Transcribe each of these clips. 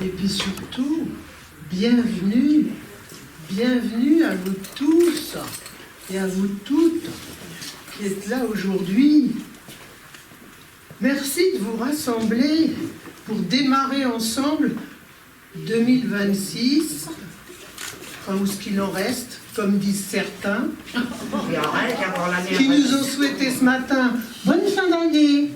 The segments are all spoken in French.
Et puis surtout, bienvenue, bienvenue à vous tous et à vous toutes qui êtes là aujourd'hui. Merci de vous rassembler pour démarrer ensemble 2026, enfin, ou ce qu'il en reste, comme disent certains, qui nous ont souhaité ce matin bonne fin d'année.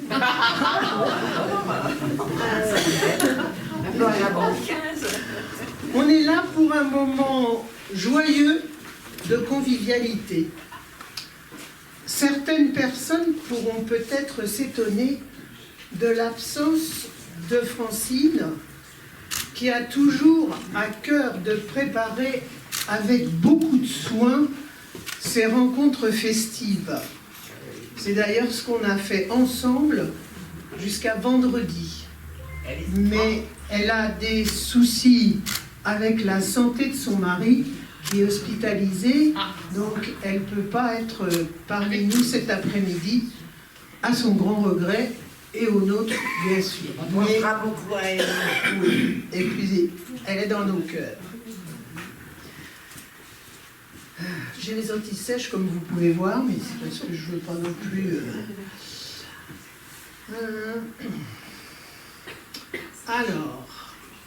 On est là pour un moment joyeux de convivialité. Certaines personnes pourront peut-être s'étonner de l'absence de Francine, qui a toujours à cœur de préparer avec beaucoup de soin ces rencontres festives. C'est d'ailleurs ce qu'on a fait ensemble jusqu'à vendredi. Mais elle a des soucis avec la santé de son mari qui est hospitalisé, donc elle ne peut pas être parmi nous cet après-midi, à son grand regret et au nôtre, bien sûr. Mais, beaucoup à elle. Oui, et puis elle est dans nos cœurs. J'ai les antisèches comme vous pouvez voir, mais c'est parce que je ne veux pas non plus... Alors,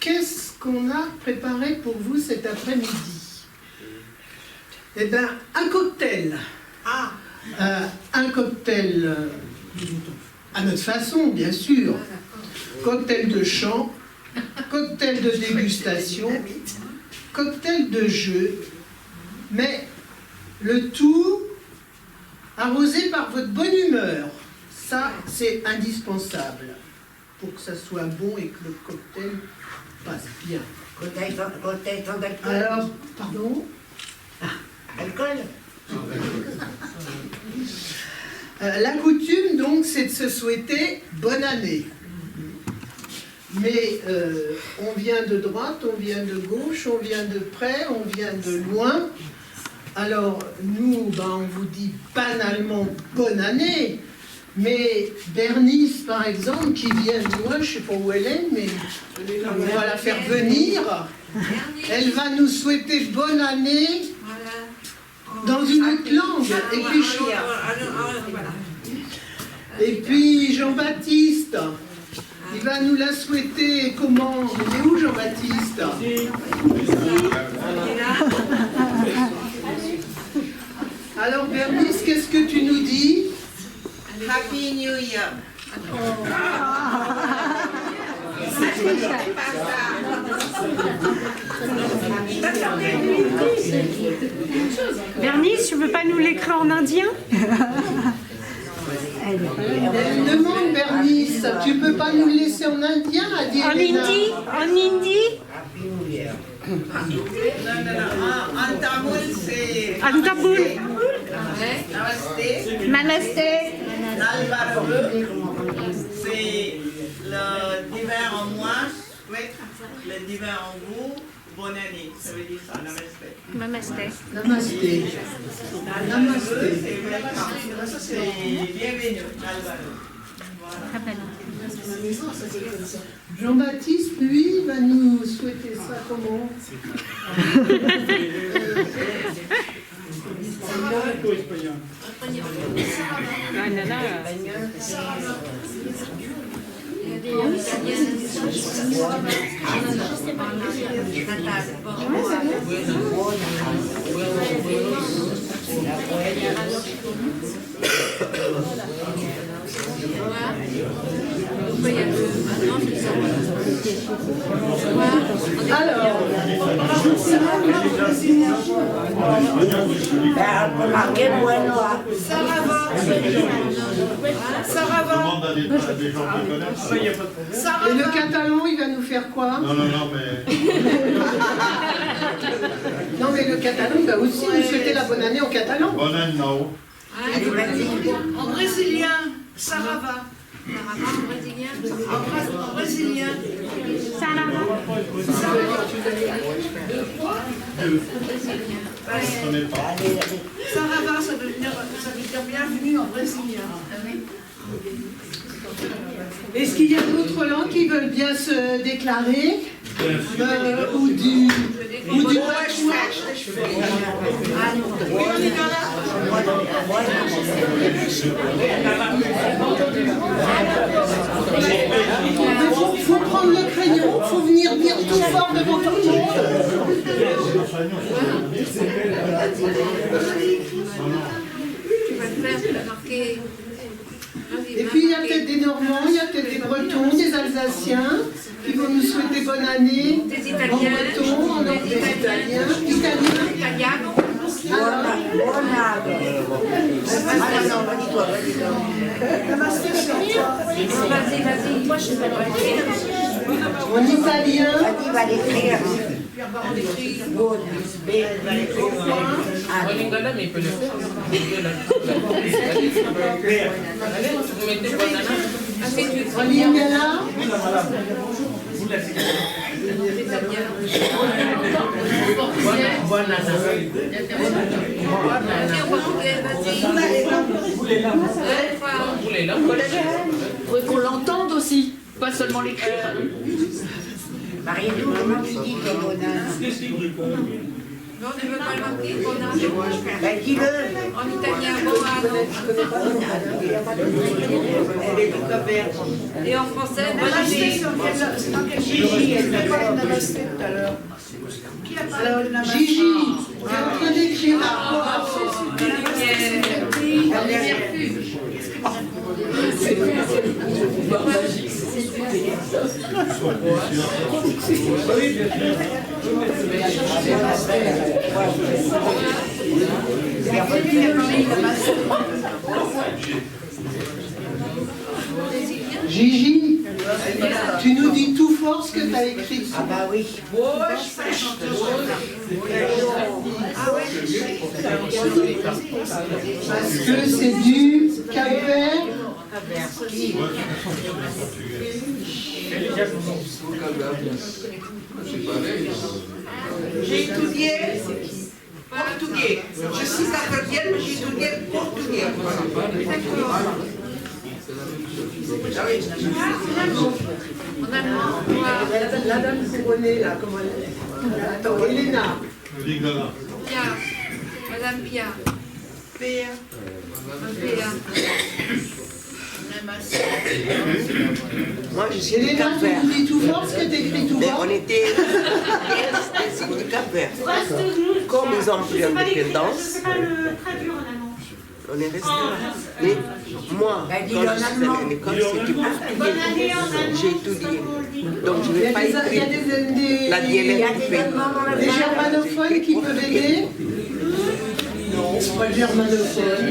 qu'est-ce qu'on a préparé pour vous cet après-midi? Eh bien, un cocktail. Un cocktail à notre façon, bien sûr. Cocktail de chant, cocktail de dégustation, cocktail de jeu, mais le tout arrosé par votre bonne humeur. Ça, c'est indispensable pour que ça soit bon et que le cocktail passe bien. Cocktail sans alcool. Alors, pardon? Alcool. La coutume, donc, c'est de se souhaiter bonne année. Mais on vient de droite, on vient de gauche, on vient de près, on vient de loin. Alors, nous, on vous dit banalement bonne année. Mais Bernice, par exemple, qui vient de loin, je ne sais pas où elle est, mais on va la faire venir. Elle va nous souhaiter bonne année dans une autre langue. Et puis Jean-Baptiste, il va nous la souhaiter comment? Il est où Jean-Baptiste? Alors Bernice, qu'est-ce que tu nous dis? Happy New Year. Bernice, tu veux pas nous l'écrire en indien? Elle demande Bernice, tu peux pas nous le laisser en indien à dire? En hindi? En hindi? Non. En tamoul, c'est... En tamoul. Namaste. Namasté. Nalvaro, c'est le divin en moi, le divin en vous. Bonne année, ça veut dire ça, namaste. Namasté. Namasté. C'est welcome. C'est bienvenue, Nalvaro. Jean-Baptiste, lui, va nous souhaiter ça comment? Alors, et le catalan, il va nous faire quoi? Non, mais... Non, mais le catalan, il va aussi nous souhaiter la bonne année en catalan. Bonne année, non. En brésilien, Sarava. En brésilien. En brésilien. Je connais pas. Sarava, ça veut dire bienvenue en brésilien. Est-ce qu'il y a d'autres langues qui veulent bien se déclarer? ou du il faut prendre le crayon, il faut venir dire tout fort devant tout le monde. Et puis il y a peut-être des Normands, il y a peut-être des Bretons, des Alsaciens qui vont nous souhaiter bonne année. Des Italiens, en breton, en des Italiens. En italien. Il va l'écrire. En lingala, mais il peut le faire. Vous mettez banana. En lingala. Il faudrait qu'on l'entende aussi, pas seulement l'écrire. Marie-Lou, comment tu dis que bonheur? Non, tu ne veux pas le marquer, bonheur. Ben, dis-le. En italien, bonheur. Et en français, bonne année. Alors, Gigi, tu es en train d'écrire là. Gigi, tu nous dis tout fort ce que tu as écrit. Ah bah oui. Parce que c'est du Cap-Vert. J'ai étudié portugais. Je suis capverdienne, mais j'ai étudié portugais. La dame couronnée là, comment elle est? Attends, Elena. Pia. Madame Pia. Pia. Pia. Moi, je suis du Elena, tu Cap-Vert. nous dis tout fort ce que tu écris tout Mais fort. on était des signes du Cap-Vert. Comme ils ont pris indépendance, on est resté là. Mais moi, quand je suis allée à l'école, c'était portugais. J'ai étudié. Donc je ne Il y vais a pas des, il y a écrire la dialecte du pays. des germanophones qui peuvent aider. Non, c'est pas le germanophone.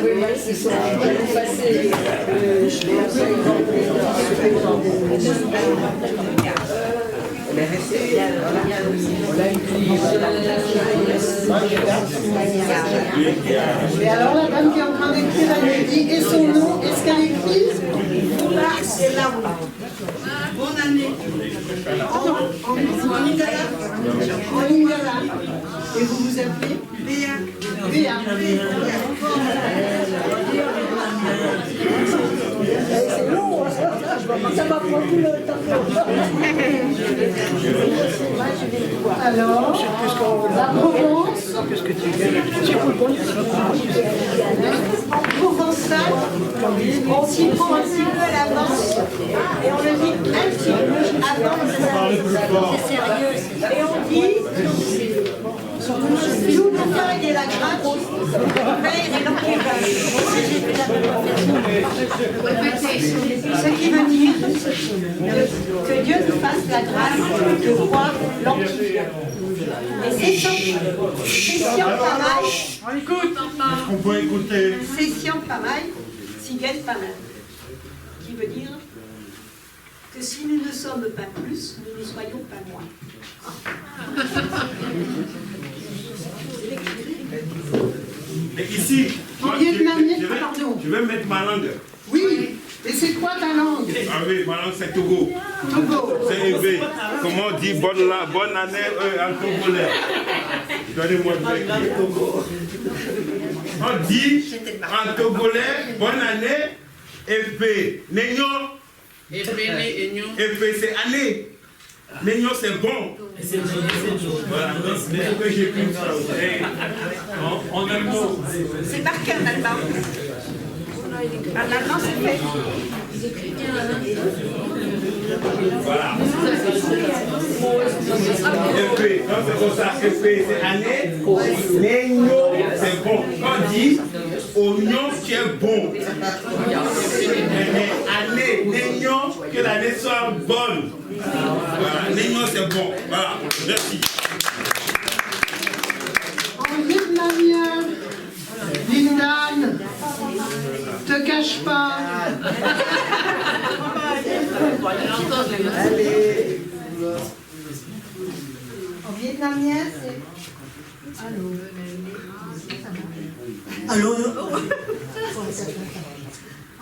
Oui, c'est ça. On va nous passer. On est resté. Et alors la dame qui est en train d'écrire, elle me dit, et son nom, est-ce qu'elle écrit? Bonne année. En lingala. Et vous vous appelez? Pia. Béa. C'est long, ça m'a pris tout le temps. Alors, la Provence. Provençal, on s'y prend un petit peu à l'avance et on le dit un petit peu avant. C'est sérieux. Et on dit sous le feuille et la gratte, ce qui veut dire que Dieu nous fasse la grâce de voir l'Empire. Et c'est session pareil. On écoute. Est-ce qu'on peut écouter? Session pareil, cigale pas mal. Qui veut dire que si nous ne sommes pas plus, nous ne soyons pas moins. Mais ici, moi, je vais mettre ma langue. Oui, et c'est quoi ta langue? Ah oui, ma langue c'est Togo. Togo. C'est élevé. Comment on dit bonne année en togolais? Donnez-moi le Togo. On dit en togolais bonne année, épée. Néo, Épée, c'est année. Nénion, c'est bon. Voilà, c'est ce que j'ai pu en allemand. C'est marqué en allemand. En allemand, c'est fait. Voilà. Épée, donc c'est pour ça. Épée, c'est année. Nénion, c'est bon. On dit oignon, tu es bon. Année, nénion, que l'année soit bonne. Voilà, nénion, c'est bon. Voilà, merci. En vietnamien, Lindan, te cache pas. Allez. En vietnamien, c'est... Allô.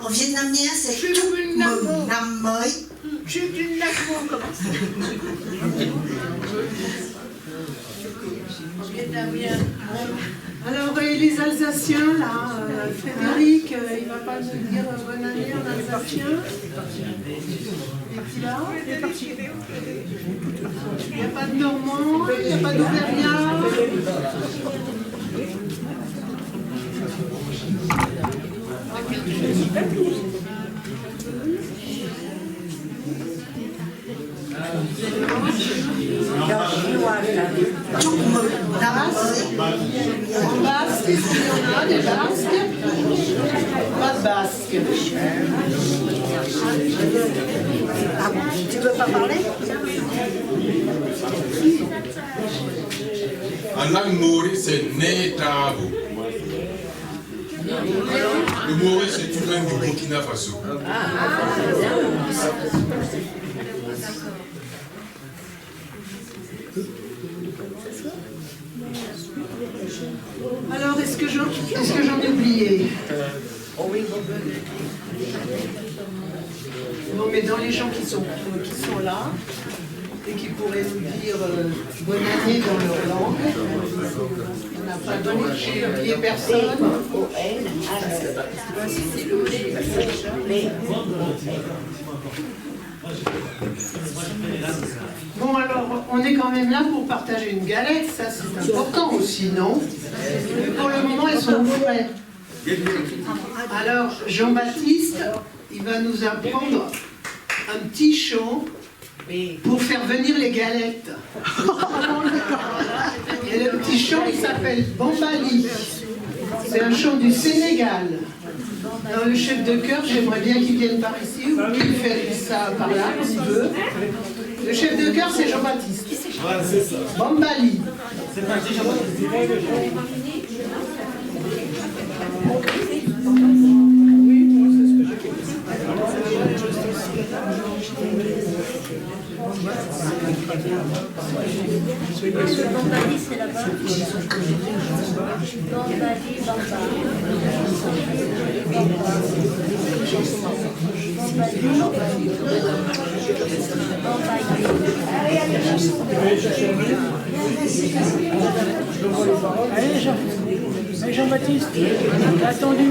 En vietnamien, c'est tout nam moi. Alors, et les Alsaciens, là, Frédéric, il va pas nous dire bonne année en alsacien. Et là, il est parti. Il n'y a pas de Normand, il n'y a pas d'Auvergnat. En basque, est-ce qu'il y en a des basques? Pas de basque. Ah bon, tu veux pas parler? En langue maori, c'est Netabo. Le maori, c'est une langue du Burkina Faso. Alors, est-ce que j'en ai oublié? Non, mais dans les gens qui sont là et qui pourraient nous dire bonne année dans leur langue, on n'a pas d'autre, j'ai oublié personne. Bon, alors, on est quand même là pour partager une galette, ça c'est important aussi, non? Mais pour le moment, elles sont au frais. Alors, Jean-Baptiste, il va nous apprendre un petit chant pour faire venir les galettes. Et le petit chant, il s'appelle Bambali. C'est un chant du Sénégal. Alors, le chef de chœur, j'aimerais bien qu'il vienne par ici, ou qu'il fait ça par là, s'il veut. Le chef de chœur, c'est Jean-Baptiste. Voilà, c'est ça. Bambali. C'est parti, Jean-Baptiste. Le Bambali, c'est là-bas. Bambali, Allez Jean-Baptiste, t'as attendu.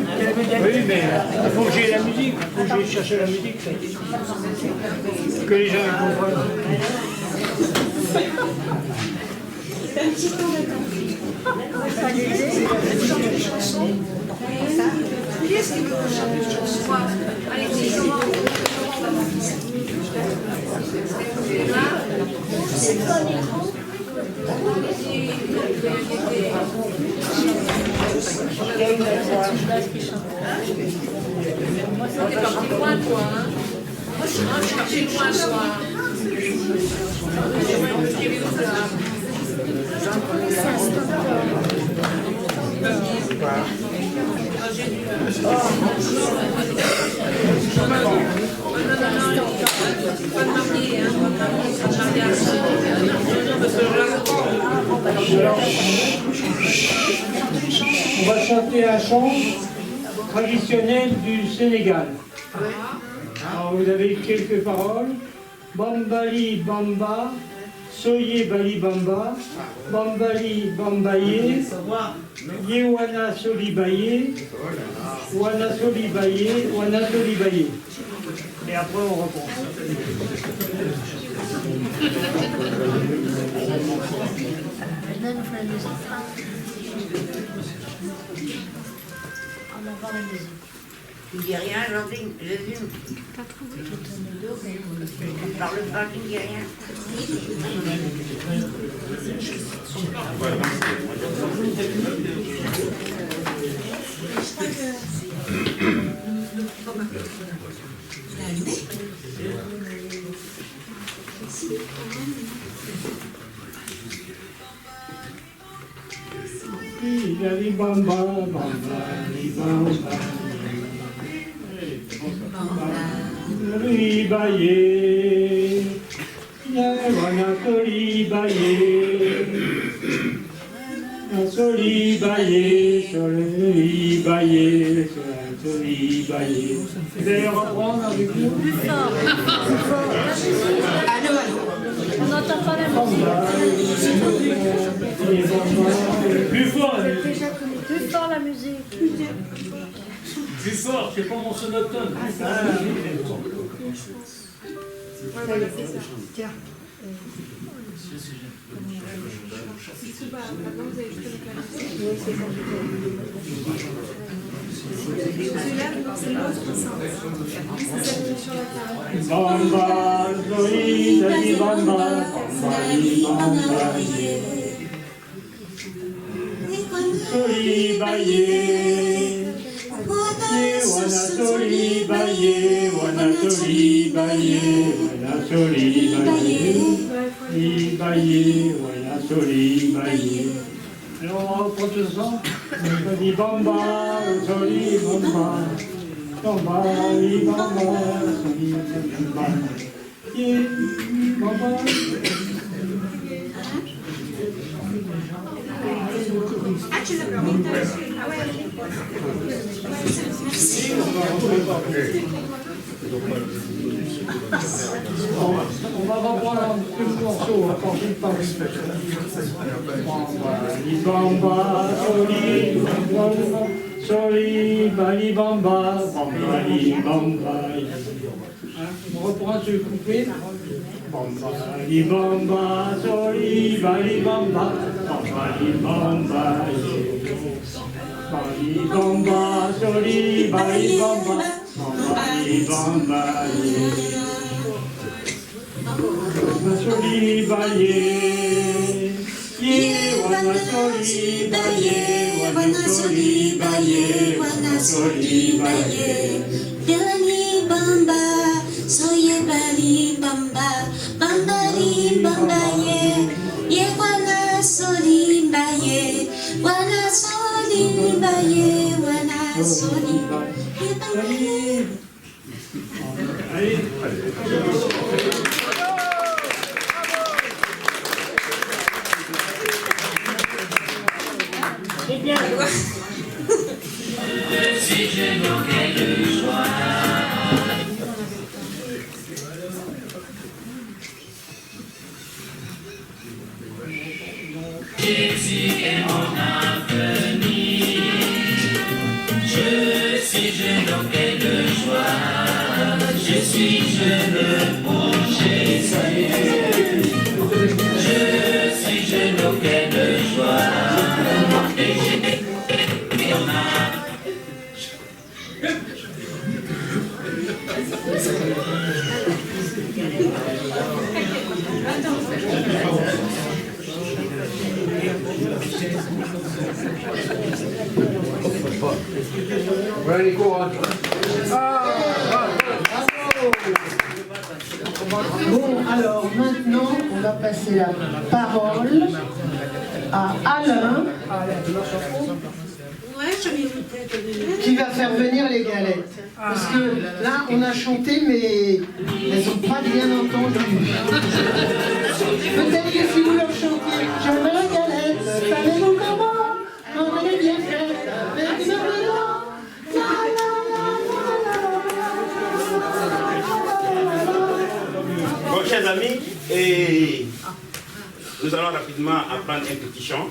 Oui, mais il faut que j'ai la musique, il faut que j'aille chercher la musique. Que les gens comprennent. Un petit peu Qui est-ce qui veut qu'on chante une chanson? Allez, c'est pas micro. T'es parti loin, toi, hein? Moi, je suis parti loin, toi. On va chanter un chant traditionnel du Sénégal. Alors vous avez quelques paroles. Bambali Bamba, Soye Bali Bamba, Bambali Bambaye, Yewana Solibaye, Wana Solibaye, Wana Solibaye. Et après on reprend. Tu dis rien, Josine? On parle pas, tu dis rien. Bali Bamba, Bambali Bamba. Solibaye, Wana Solibaye, Solibaye, Solibaye, Solibaye. Vous allez reprendre avec nous? Plus fort. Allô, allô. On n'entend pas la musique. Plus fort la musique. Plus fort la musique. Plus fort, c'est pas mon sonotone. Tiens. Bamba, Zoli, Dali Bamba, Bambali Bamba, Solibaye, Wana Solibaye, Wana Solibaye, Wana Solibaye, Solibaye, Wana Solibaye. Alors on reprend tout ça. On dit Bamba, Soli, Bamba, Bamba, Bamba, Soli, Bamba. Bamba. Ah, tu l'as pas mis. Ah ouais, On va reprendre un petit morceau, on va porter par Bamba, Soli, Bamba, Soli, Bali Bamba, Bambali Bamba. On reprend ce couplet. Bambali Bamba, Soli, Bali Bamba, Bambali Bamba. Bali Bamba, Soli, Bali Bamba, Bambali Bamba. Solibaye, Wana Solibaye, Wana Solibaye, Wana Solibaye. Bali Bamba, Soye Bali Bamba, Bambali Bambaye, Wana Solibaye, Wana Solibaye, Wana Solibaye. Allez. C'est bien. Si je n'aurais le choix. Jésus est mon avenir. Si je n'aurais le choix, je suis jeune pour Jésus. Si je n'aurais le choix, et j'ai mon Voilà les courants. Bon, alors maintenant, on va passer la parole à Alain, qui va faire venir les galettes. Parce que là, on a chanté, mais elles n'ont pas bien entendu. Peut-être que si vous leur chantiez « J'aime la galette, savez-vous comment on est bien faite avec ce blanc ?» Bon, chers amis, et nous allons rapidement apprendre un petit chant.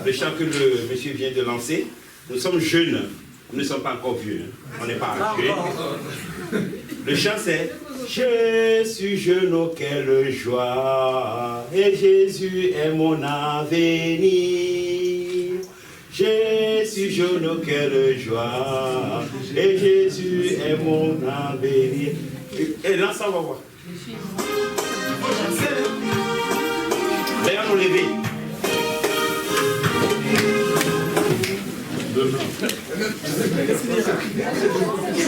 Le chant que le monsieur vient de lancer. Nous sommes jeunes, nous ne sommes pas encore vieux. On n'est pas âgés. Le chant c'est « Je suis jeune, oh quelle joie, et Jésus est mon avenir. Je suis jeune, oh quelle joie, et Jésus est mon avenir. » Et l'ensemble va voir. D'ailleurs, nous lever.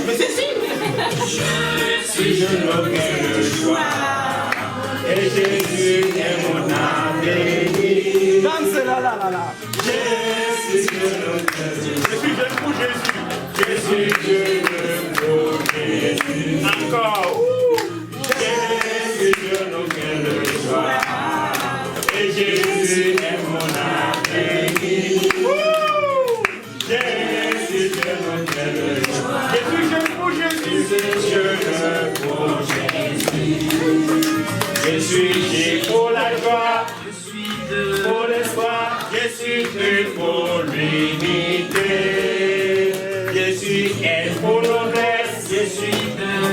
Mais c'est si. Je suis jeune, oh quelle joie, et Jésus est mon avenir. Danse là, là, là, là. Je suis jeune, oh quelle joie. Je suis jeune pour Jésus. Je suis jeune pour Jésus. Encore. Je suis jeune, oh quelle joie, et Jésus est mon avenir. Je suis jeune pour Jésus. Je suis jeune pour Jésus. Je suis J pour la joie, pour l'espoir. Je suis Q pour l'unité. Je suis L pour l'honnête. Je suis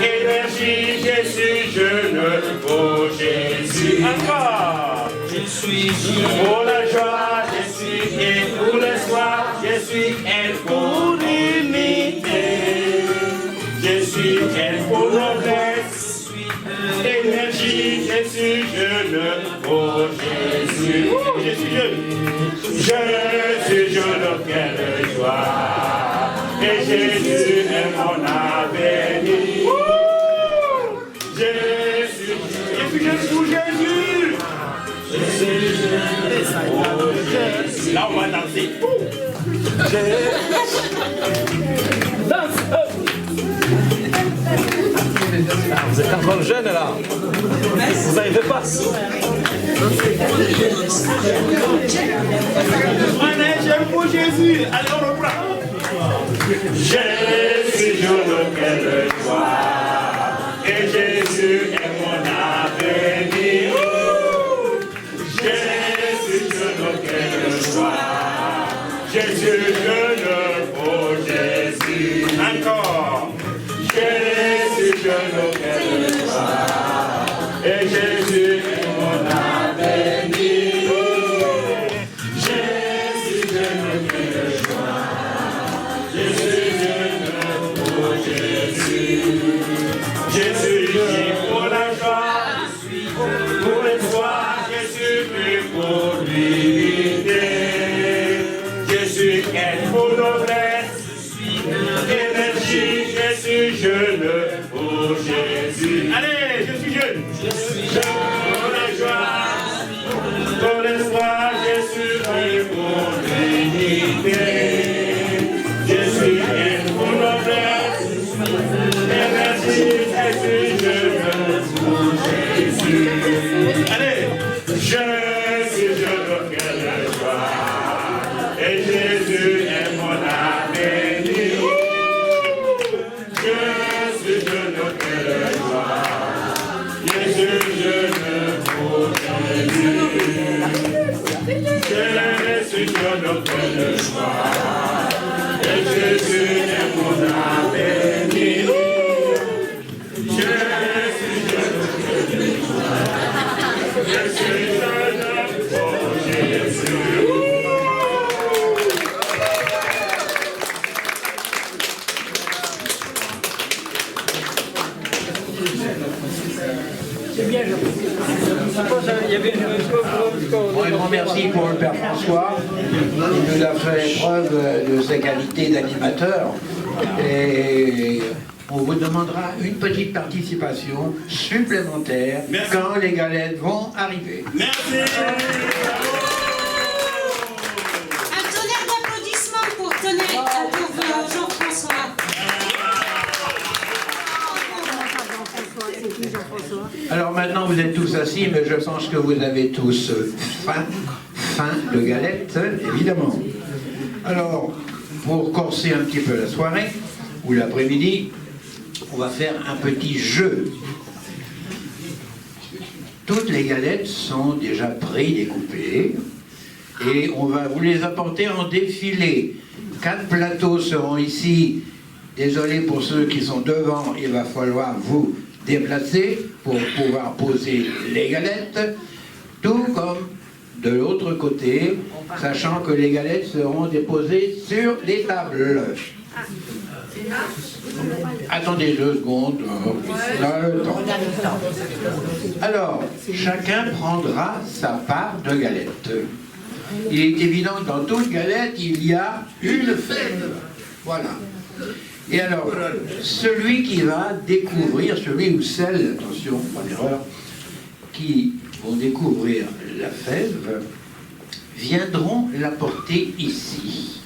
énergie. Je suis jeune pour Jésus. Encore. Je suis J pour la joie. Je suis E pour l'espoir. Je suis L pour l'unité. Je suis L pour l'honnête. Énergie, je suis jeune pour Jésus. Je suis jeune. Je suis jeune, oh quelle joie. Et Jésus est mon avenir. Je suis jeune pour Jésus. Je suis jeune pour Jésus. Là, on va danser. Danse. Vous êtes encore jeune là. Vous n'arrivez pas. On est jeune pour Jésus. Allez, on reprend. Je suis jeune, quelle joie, et Jésus est mon avenir. Je suis jeune, quelle joie, je suis jeune pour Jésus. Encore. Je suis jeune, quelle joie, et Jésus est mon avenir. Je suis jeune, quelle joie, je suis jeune pour Jésus. Je suis jeune pour la joie, pour l'espoir, je suis plus pour l'unité. Je suis quête pour noblesse, énergie, je suis jeune pour Jésus. Allez, je suis jeune. Je suis jeune pour la joie, pour l'espoir, je suis plus pour l'unité. Je suis jeune pour noblesse, énergie, je suis jeune pour Jésus. Allez, je suis jeune, quelle joie, et Jésus est mon avenir. Je suis jeune, quelle joie, je suis jeune pour Jésus. Je suis jeune, quelle joie, et Jésus est mon avenir. Je suis jeune, quelle joie, je suis jeune pour Jésus. C'est bien, je pense qu'il y avait une Un grand merci pour le Père François. Il nous a fait preuve de ses qualités d'animateur. Et on vous demandera une petite participation supplémentaire quand les galettes vont arriver. Merci. Un tonnerre d'applaudissements pour Jean-François. Alors maintenant vous êtes tous assis, mais je pense que vous avez tous faim de galettes, évidemment. Alors, pour corser un petit peu la soirée, ou l'après-midi, on va faire un petit jeu. toutes les galettes sont déjà pré-découpées et on va vous les apporter en défilé. 4 plateaux seront ici. Désolé pour ceux qui sont devant, il va falloir vous déplacer pour pouvoir poser les galettes, tout comme de l'autre côté, sachant que les galettes seront déposées sur les tables. Attendez 2 secondes. Alors, chacun prendra sa part de galette. Il est évident que dans toute galette, il y a une fève. Voilà. Et alors, celui qui va découvrir, celui ou celle, attention, pas d'erreur, qui vont découvrir la fève, viendront la porter ici.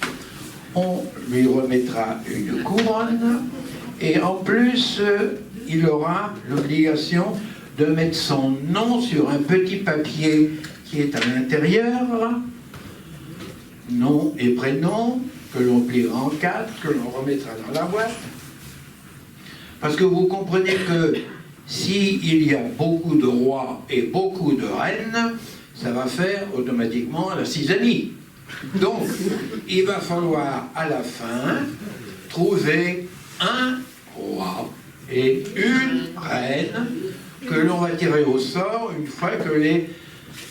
On lui remettra une couronne et en plus, il aura l'obligation de mettre son nom sur un petit papier qui est à l'intérieur, nom et prénom, que l'on pliera en 4, que l'on remettra dans la boîte. Parce que vous comprenez que s'il y a beaucoup de rois et beaucoup de reines, ça va faire automatiquement la 6 Donc, il va falloir à la fin trouver un roi et une reine que l'on va tirer au sort une fois que les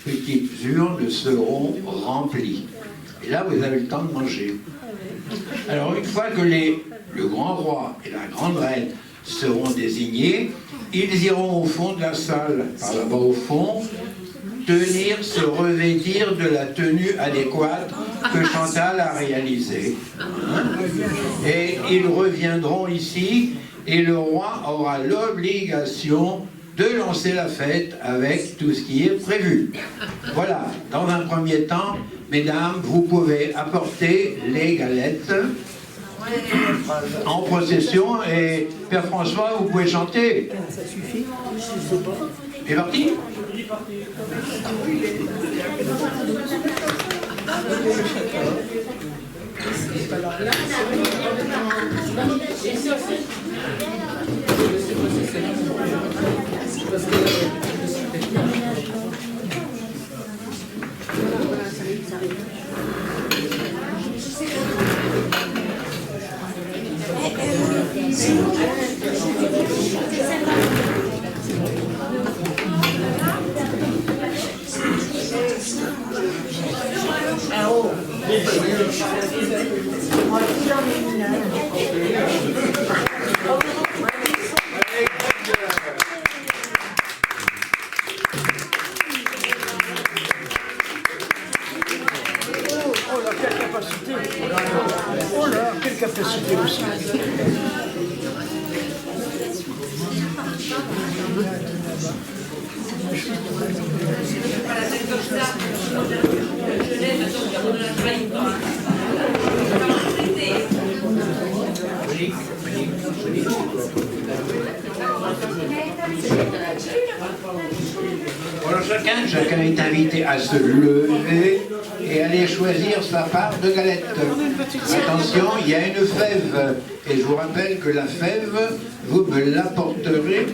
petites urnes seront remplies. Et là, vous avez le temps de manger. Alors, une fois que le grand roi et la grande reine seront désignés, ils iront au fond de la salle, par là-bas au fond, se revêtir de la tenue adéquate que Chantal a réalisée. Et ils reviendront ici, et le roi aura l'obligation de lancer la fête avec tout ce qui est prévu. Voilà, dans un premier temps, mesdames, vous pouvez apporter les galettes en procession et Père François, vous pouvez chanter. Ça suffit. C'est parti? Oh là, quelle capacité! Oh là, quelle capacité aussi! Alors chacun est invité à se lever et aller choisir sa part de galette. Attention, il y a une fève. Et je vous rappelle que la fève, vous me l'apporterez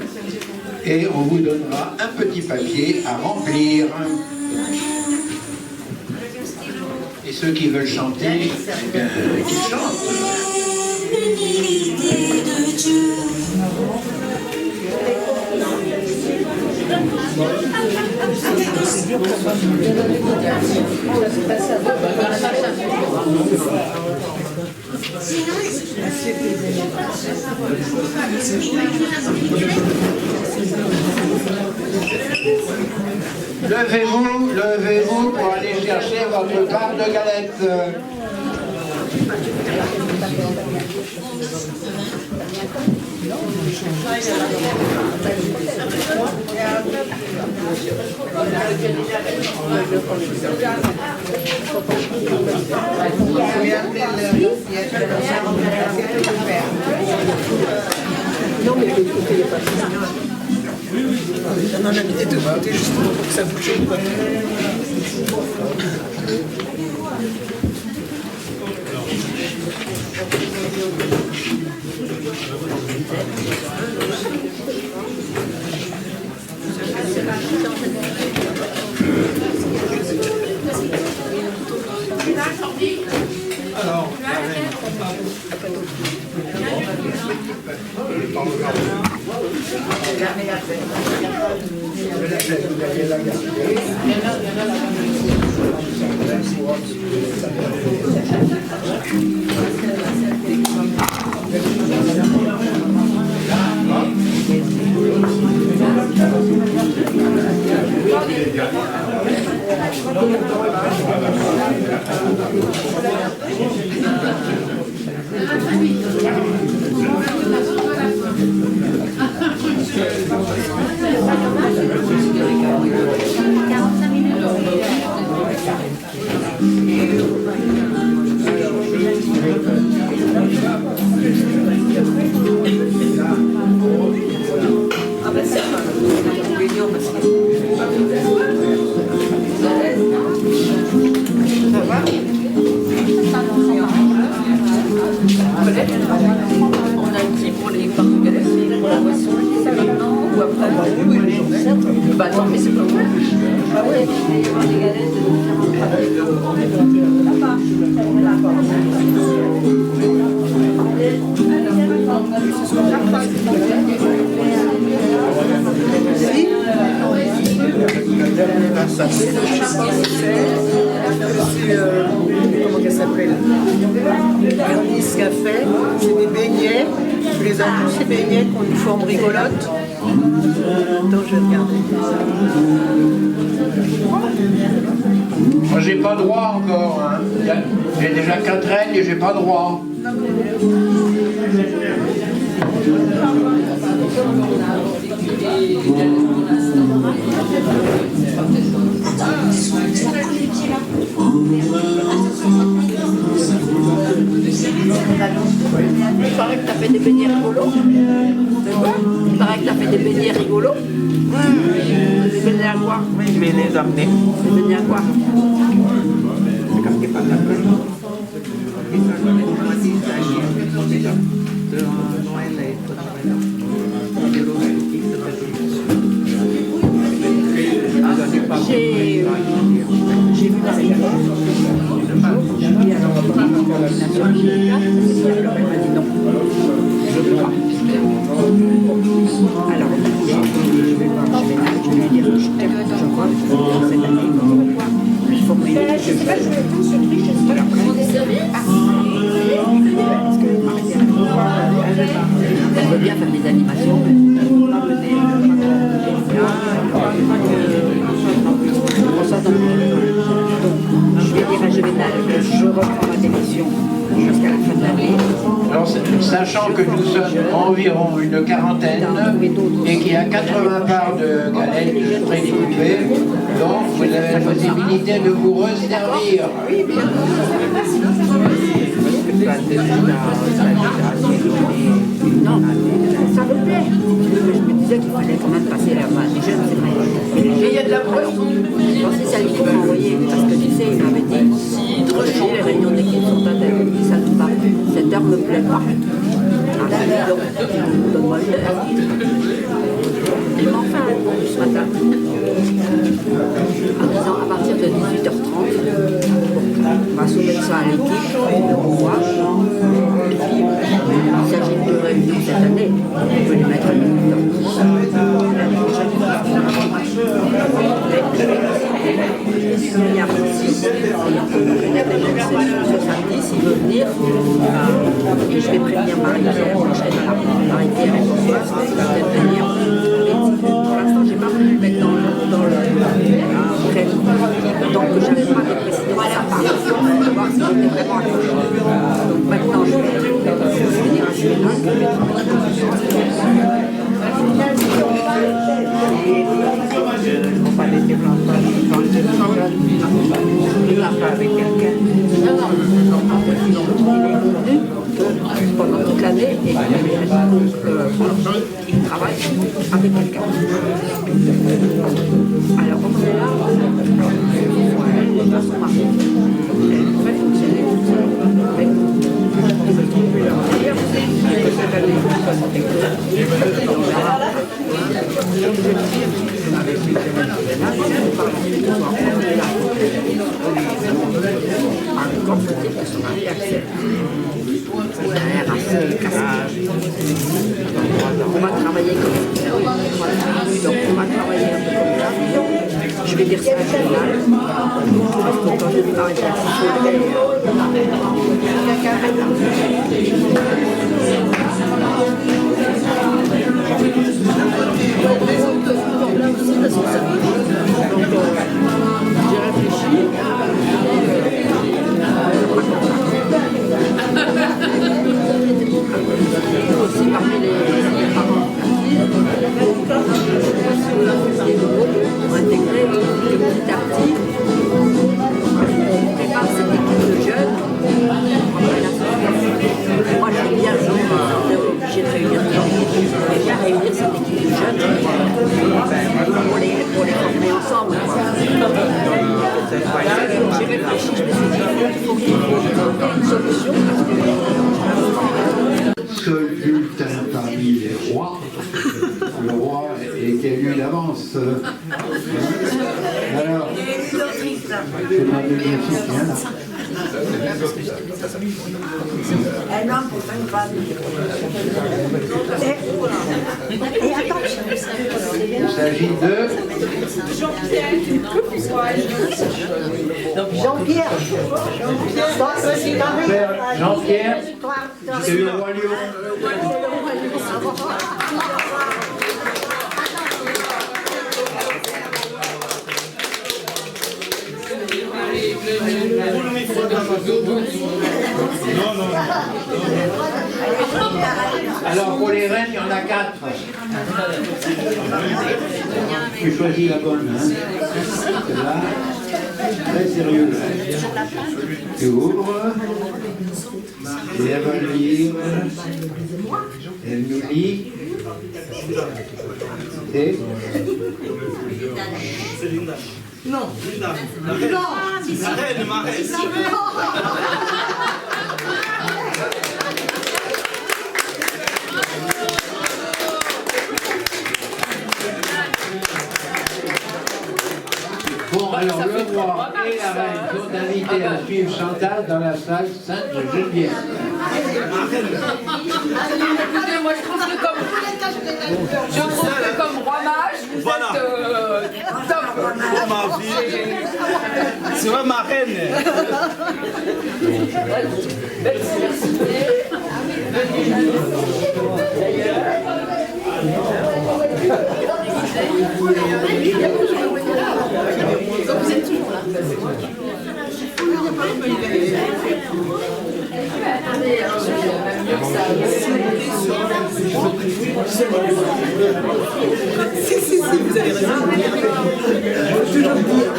et on vous donnera un petit papier à remplir. Et ceux qui veulent chanter, eh bien, qu'ils chantent. L'unité de Dieu. Levez-vous pour aller chercher votre part de galette. Non, mais il faut qu'il n'y ait pas de signal. Non, j'ai mis de côté justement pour que ça bouge pas. Comment qu'elle s'appelle? Ernest Café, c'est des beignets. Je les ai tous ces beignets qui ont une forme rigolote. Attends, je vais regarder. Moi, j'ai pas droit encore. Hein. J'ai déjà 4 règles et j'ai pas droit. Il paraît que t'as fait des beignets rigolos. Il paraît que t'as fait des beignets rigolos. Des beignets à quoi? Oui, je vais les amener. Des beignets à quoi? J'ai vu la vidéo. J'ai dit alors, coordination immédiate, elle m'a dit non. Je ne veux pas. Alors, je vais lui dire que je crois que cette année, il faut que je elle veut bien faire des animations, mais je vais dire à Juvenal que je reprends ma démission jusqu'à la fin de l'année. Alors, sachant que nous sommes environ une quarantaine et qu'il y a 80 parts de galettes précoupées, donc vous avez la possibilité de vous resservir. Oui, bien. Non, ça me plaît. Je me disais qu'il fallait quand même passer la main. Les jeunes, c'est vrai. Mais il y a de la preuve. Je pensais ça, il faut m'envoyer. Parce que tu sais, il m'avait dit, les réunions d'équipe sont interdites, ça ne va pas. Cette heure ne me plaît pas. Donc, donne-moi une heure. Il m'a enfin répondu ce matin, en disant à partir de 18h30, on va soumettre ça à l'équipe, on voit. Et puis, il s'agit de réunions cette année, on peut les mettre à 18h30. Il y a aussi, ce samedi, s'il veut venir, et je vais prévenir Marie-Pierre, prochaine à l'arrêter en France, parce qu'il va peut-être venir. Pour l'instant, j'ai pas voulu le mettre dans le donc je n'avais pas de précision à sa part, pour voir si j'étais vraiment accroché. Donc maintenant, je vais venir à Juvenal, je vais avec quelqu'un. Pendant toute l'année, et il travaille avec quelqu'un. Alors, comme c'est là, elle n'est pas son mari. Elle devrait fonctionner toute seule. Mais d'ailleurs, cette année, on verra. Avec lui, encore faut-il que son mari accepte. Il a l'air assez cassé. On va travailler comme ça. voulais dire ça à Journal. Parce que quand je démarre avec la j'ai réfléchi. Aussi parmi les parents pour intégrer petit à petit. On prépare cette équipe de jeunes. Moi j'aime bien, on est obligé de réunir des gens. J'aime bien réunir cette équipe de jeunes pour les former ensemble. J'ai réfléchi, je me suis dit il faut qu'il y ait une solution parce que seul bulletin parmi les rois, le roi est élu d'avance. Alors, c'est ma deuxième soutien. Un homme pour une femme. Et attention. Il s'agit de Jean-Pierre. Jean-Pierre, c'est le roi Lion. Alors pour les reines, il y en a 4. Tu choisis la bonne, hein. Celle-là, très sérieux. Tu ouvres, et elle va lire. Elle nous lit. Et Non, Linda. La reine, ma reine. bon, alors le roi et la reine sont invités à suivre Chantal dans la salle Sainte-Geneviève. Écoutez, moi je trouve que comme roi mage, vous êtes top. Oh ma vie. C'est vrai ma reine. Vous êtes toujours là. Si, vous avez raison. Toujours dire.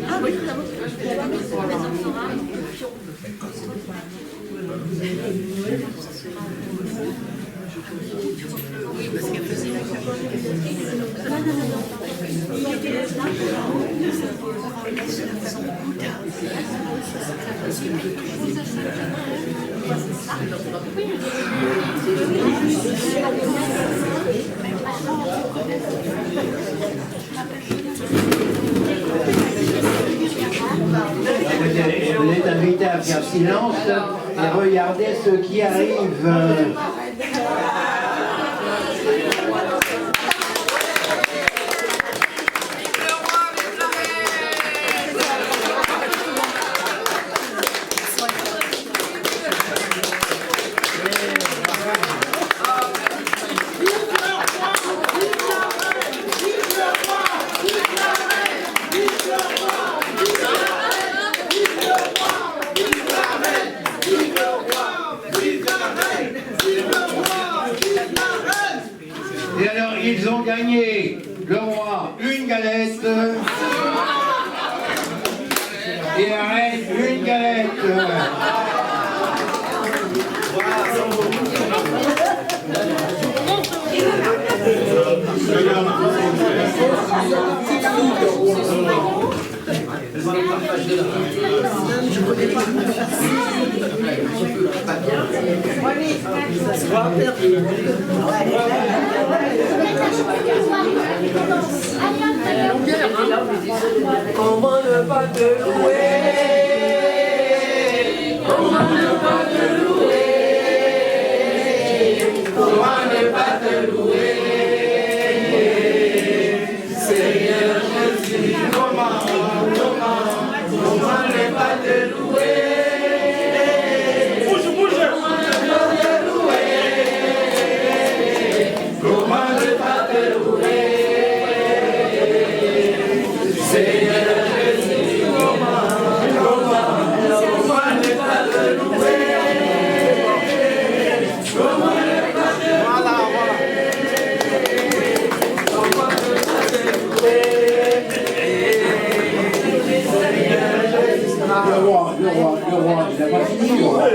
Ah oui, parce qu'elle faisait la Vous êtes invités à faire silence et regarder ce qui arrive. Et alors, ils ont gagné, le roi, une galette, et la reine, une galette. Je connais pas. Comment le ne pas te louer? Comment ne pas te louer? Comment ne pas te louer? Seigneur Jésus, comment ne pas te louer? Bouge, bouge! Comment ne pas te louer? Comment ne pas te louer? Seigneur Jésus, comment ne pas te louer? Comment ne pas te Le roi, il n'a pas fini, le roi.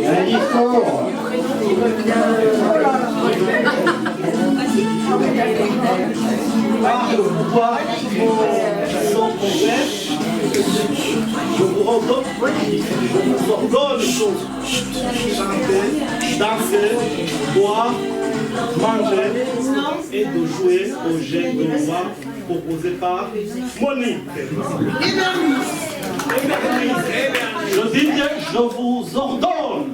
Un discours. Je vous ordonne chanter, danser, boire, manger et de jouer au jeu de loi proposé par Monique. Je dis bien, je vous ordonne.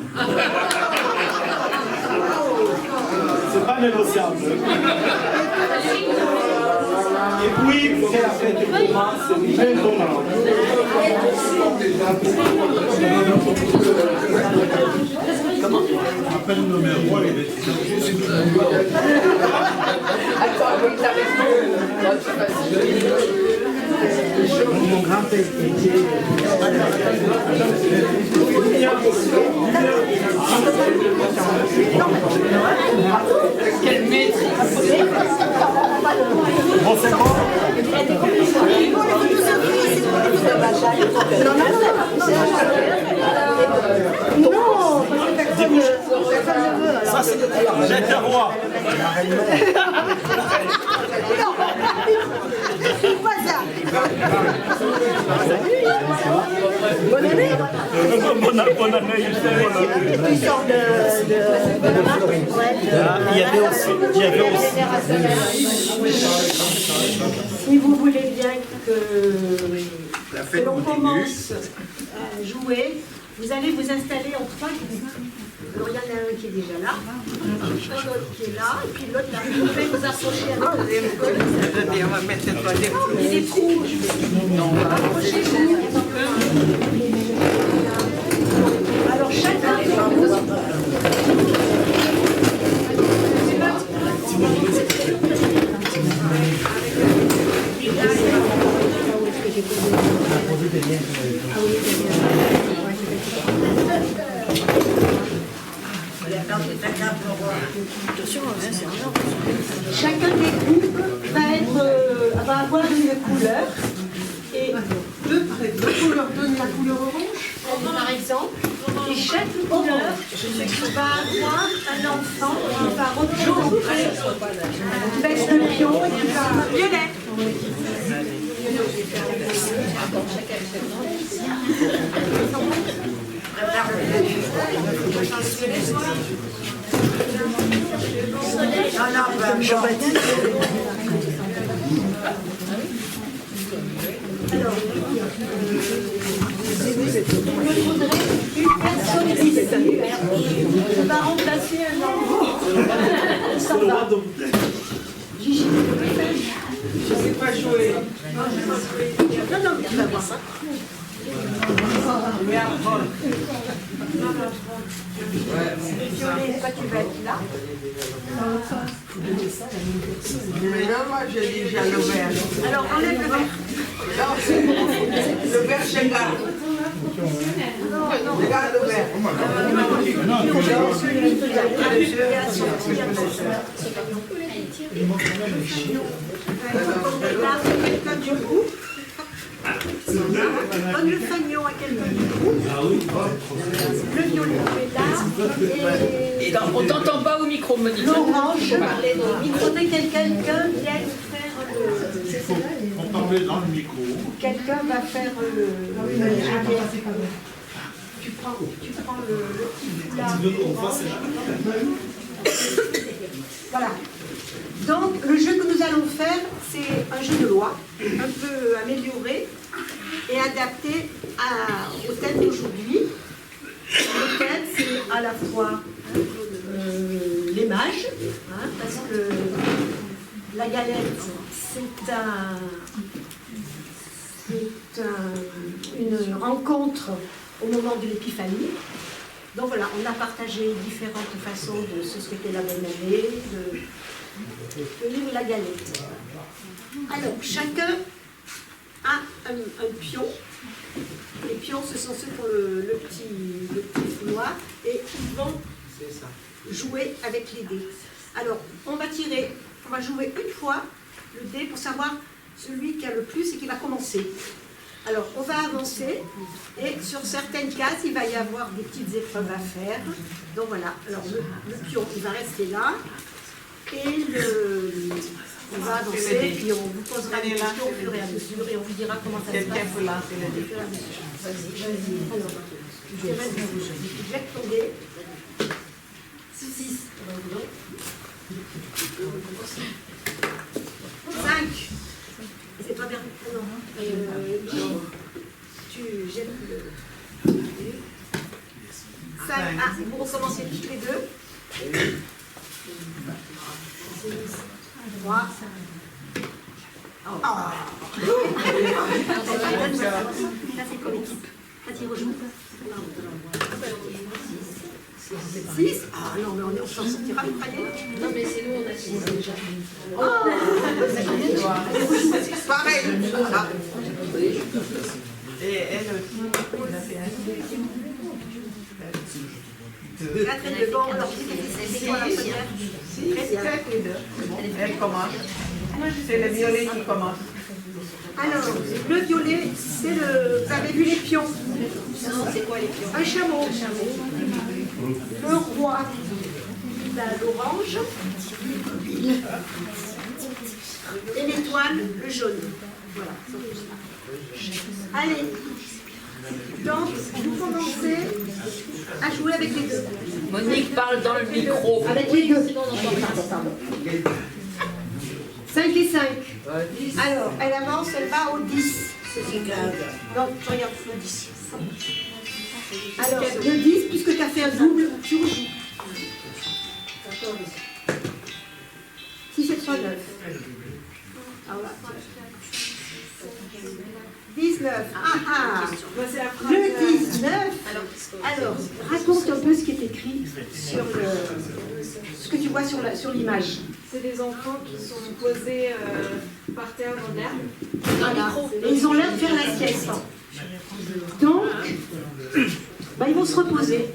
C'est pas négociable. Et puis, que la fête commence maintenant. Appelle le numéro, il est Mon grand-père était... Quelle maîtrise! Bon, c'est bon? Non, personne ne veut. Ça, c'est... J'étais roi. C'est quoi ça? Bonne année. Bonne année, Tu sors de la marque? Il y avait aussi. Si vous voulez bien que l'on commence à jouer, vous allez vous installer en trois groupes. Alors il y en a un qui est déjà là, un autre qui est là, et puis l'autre là. Vous pouvez vous approcher avec On va mettre cette fois il est rouge. Approchez-vous. Alors chacun de vous. Chacun des groupes va avoir une couleur et deux couleurs donnent la couleur orange. par exemple, et chaque couleur va avoir un enfant qui va représenter une baisse de pion et qui va violet. Jean-Baptiste. Alors, il me faudrait une personne qui va remplacer un enfant. Ça va. Gigi, je sais pas jouer. Non, mais tu vas voir ça. Violet, toi tu vas être là. Mais là, moi, j'ai déjà le vert. Alors, enlève le vert. Non, le vert, c'est là. Regarde le vert. Quelqu'un du groupe. Donne le fanion à quelqu'un du groupe. Le violet est là. Et on t'entend pas au micro, Monique. L'orange, micro-dé quelqu'un vient faire le... On parlait dans le micro. Quelqu'un va faire tu prends le petit foulard. Voilà. Donc, le jeu que nous allons faire, c'est un jeu de loi, un peu amélioré et adapté au thème d'aujourd'hui. Le thème, c'est à la fois les mages, hein, parce que la galette, c'est une rencontre au moment de l'épiphanie. Donc voilà, on a partagé différentes façons de se souhaiter la bonne année, de vivre la galette. Alors, chacun a un pion. Les pions, ce sont ceux qui ont le petit fouloir et ils vont jouer avec les dés. Alors, on va jouer une fois le dé pour savoir celui qui a le plus et qui va commencer. Alors, on va avancer et sur certaines cases, il va y avoir des petites épreuves à faire. Donc voilà, alors le pion, il va rester là et on va avancer et puis on vous posera des questions au fur et à mesure et on vous dira comment ça se passe. Vas-y. Alors, jette ton dé. 6. 5. C'est pas bien. Non. Tu jettes le. 5. Ah, vous recommencez toutes les deux. 3. Ça, c'est comme équipe. Vas-y, rejoue. 6. Ah non, mais on s'en sortira, vous croyez? Non, mais c'est nous, on a 6 déjà. Pareil. Et elle aussi. 4 et 2. Bon, alors, c'est quoi la première? 6, 4 et 2. Elle commence. C'est le violet qui commence. Alors, le violet, c'est le... Vous avez vu les pions? Non, c'est quoi les pions? Un chameau. Le roi, il a l'orange. Et l'étoile, le jaune. Voilà. Allez. Donc, vous commencez à jouer avec les deux. Monique parle dans le micro. Avec les deux. 5 et 5. Alors, elle avance, elle va au 10. Donc, tu regardes le 10. Alors, le 10, puisque tu as fait un double, tu rejoues. 6 et 3, 9. 19. Le 19. Alors, raconte un peu ce qui est écrit sur ce que tu vois sur l'image. C'est des enfants qui sont posés par terre dans l'herbe. Voilà. Et ils ont l'air de faire la sieste. Donc, ils vont se reposer.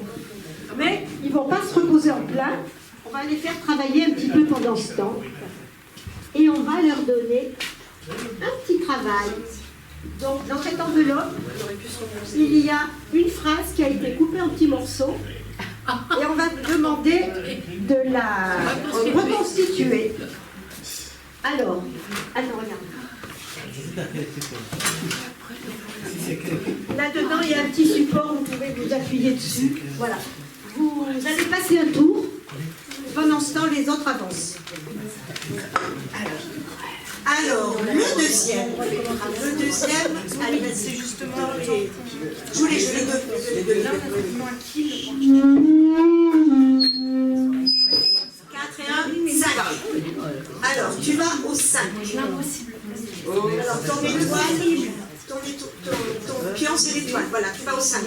Mais ils ne vont pas se reposer en plein. On va les faire travailler un petit peu pendant ce temps. Et on va leur donner un petit travail. Donc, dans cette enveloppe, il y a une phrase qui a été coupée en petits morceaux. Et on va demander de la reconstituer. Alors, regarde. Là-dedans, il y a un petit support, vous pouvez vous appuyer dessus. Voilà. Vous allez passer un tour. Pendant ce temps, les autres avancent. Alors, le deuxième, allez, c'est justement les... Je voulais jouer les deux. 4 et 1, 5. Alors, tu vas au 5. Alors, ton étoile, ton pion, c'est l'étoile. Voilà, tu vas au 5.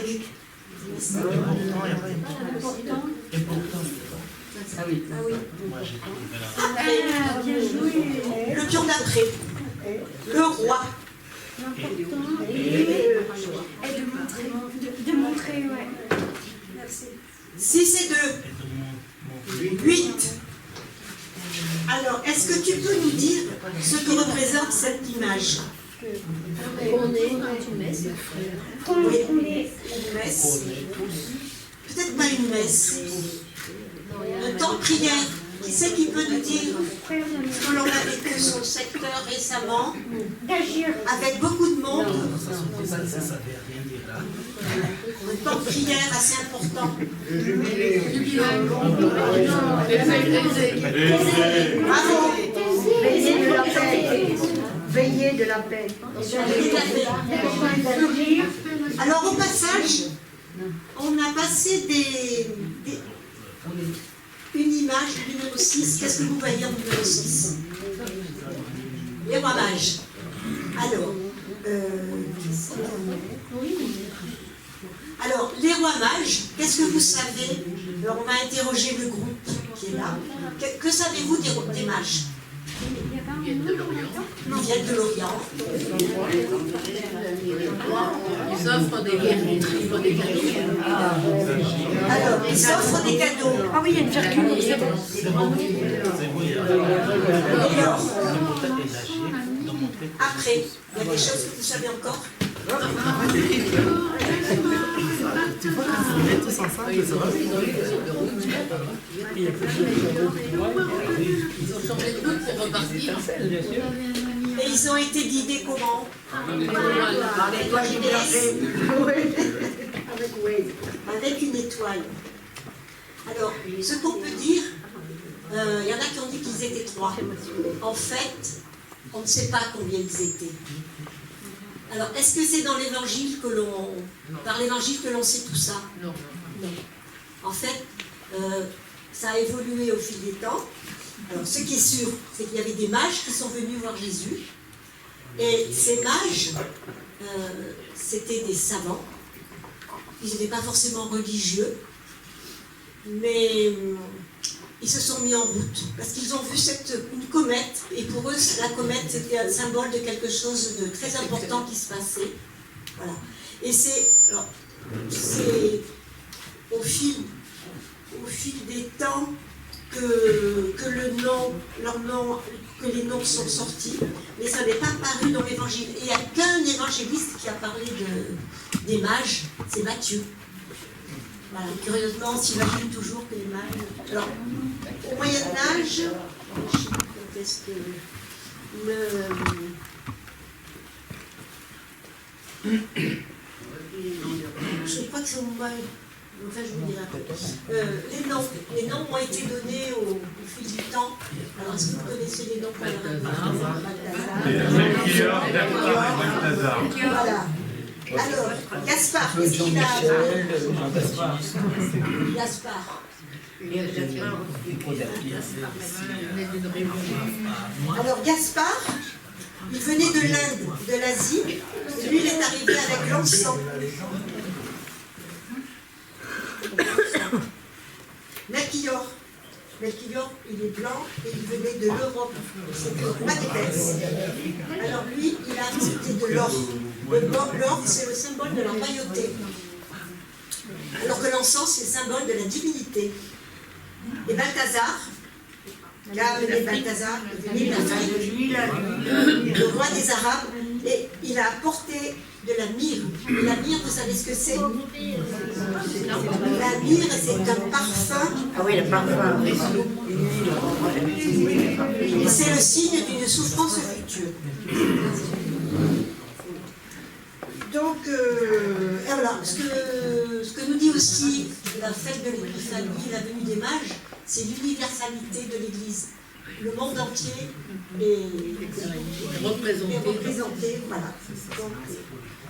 Ah oui. Le pion d'après. Le roi. De montrer, ouais. 6 et 2. 8. Alors, est-ce que tu peux nous dire ce que représente cette image? On est une messe. Oui, une messe. Peut-être pas une messe. Un temps de prière. Qui c'est qui peut nous dire que l'on a vécu son secteur récemment, avec beaucoup de monde? un temps de prière assez important. Bravo. Veillez de la paix. Veillez de la paix. Alors au passage, on a passé une image du numéro 6. Qu'est-ce que vous voyez en numéro 6? Les rois mages. Alors, les rois mages, qu'est-ce que vous savez? Alors, on va interroger le groupe qui est là. Que savez-vous des mages? Ils viennent de l'Orient. Ils offrent des cadeaux. Alors, ils offrent des cadeaux. Ah oui, il y a une virgule. Alors, après, il y a des choses que vous savez encore? Tu vois quand ils viennent tous ensemble, ils ont changé de route pour repartir. Et ils ont été guidés comment? Avec une étoile. Alors, ce qu'on peut dire, il y en a qui ont dit qu'ils étaient 3. En fait, on ne sait pas combien ils étaient. Alors, est-ce que c'est dans l'évangile par l'évangile que l'on sait tout ça? Non. En fait, ça a évolué au fil des temps. Alors, ce qui est sûr, c'est qu'il y avait des mages qui sont venus voir Jésus. Et ces mages, c'était des savants. Ils n'étaient pas forcément religieux, mais ils se sont mis en route parce qu'ils ont vu une comète, et pour eux, la comète, c'était un symbole de quelque chose de très important qui se passait. Voilà. Et c'est au fil des temps que les noms sont sortis, mais ça n'est pas paru dans l'évangile. Et il n'y a qu'un évangéliste qui a parlé des mages, c'est Matthieu. Voilà. Curieusement, on s'imagine toujours que les mages... Alors, au Moyen-Âge, qu'est-ce que je crois que c'est au Moyen... Enfin, je vous dirai un peu. Les noms ont été donnés au fil du temps. Alors, est-ce que vous connaissez les noms? Voilà. Alors, Gaspard, qu'est-ce qu'il a? Gaspard. Alors, Gaspard, il venait de l'Inde, de l'Asie. Lui, il est arrivé avec l'encens. Melchior, il est blanc et il venait de l'Europe. C'est le roi d'Éphèse. Alors lui, il a accepté de l'or. L'or, c'est le symbole de la royauté. Alors que l'encens, c'est le symbole de la divinité. Et Balthazar, qu'a amené Balthazar, venu d'Afrique, le roi des Arabes, et il a apporté de la myrrhe. Et la myrrhe, vous savez ce que c'est? La myrrhe, c'est un parfum. Ah oui, le parfum. Et c'est le signe d'une souffrance future. Donc, voilà, ce que nous dit aussi la fête de l'Épiphanie, la venue des mages, c'est l'universalité de l'Église. Le monde entier est représenté. Voilà. Donc,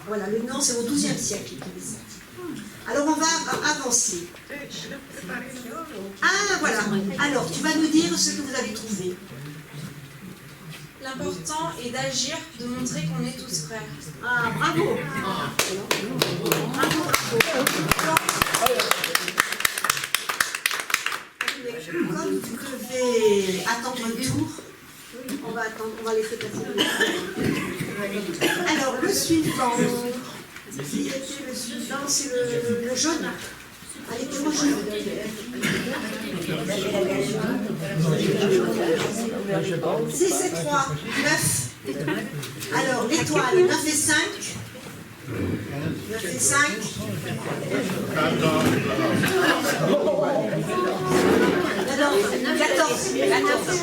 voilà, le nom, c'est au XIIe siècle qu'il est sorti. Alors, on va avancer. Ah, voilà. Alors, tu vas nous dire ce que vous avez trouvé. L'important est d'agir, de montrer qu'on est tous frères. Ah, bravo. Bravo. Comme tu devais attendre un tour, on va laisser passer le tour. Alors, le suivant, qui était le suivant, c'est le jaune. Allez, dis-moi jaune. 6 et 3, 9. Alors, l'étoile, 9 et 5. 9 et 5. Non, 14. 14.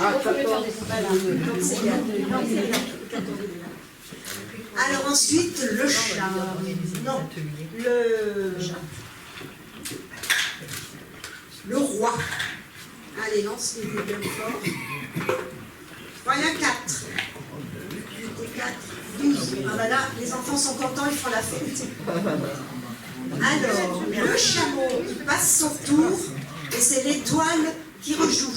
Voilà. Donc, c'est bien. Alors ensuite, le chat. Non, le roi. Allez, lancez-vous bien fort. Voilà 4. 4, 12. Ah bah là, les enfants sont contents, ils font la fête. Alors, le chameau, il passe son tour et c'est l'étoile qui rejoue.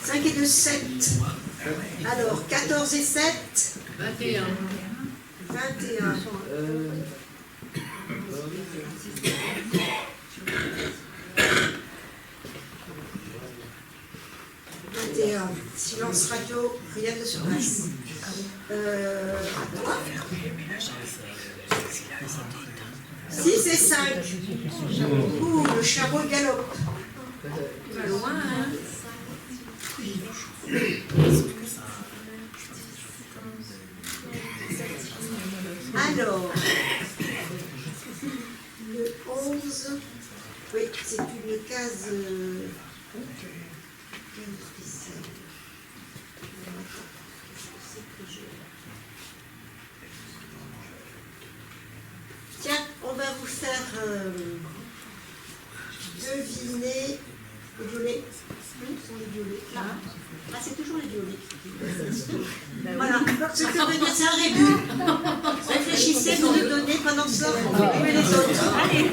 5 et 2, 7. Alors, 14 et 7. 21. 21. Silence radio, rien de sur place. À toi. 6 et 5. Ouh, le chameau galope. Pas loin, hein. Alors, le 11, oui, c'est une case spéciale. Tiens, on va vous faire deviner les violets. Sont les violets. Là. Ah, c'est toujours les violets. Voilà. Ce que veut dire, c'est un rébut. Réfléchissez pour nous donner pendant ce temps, vous pouvez jouer les autres. Allez.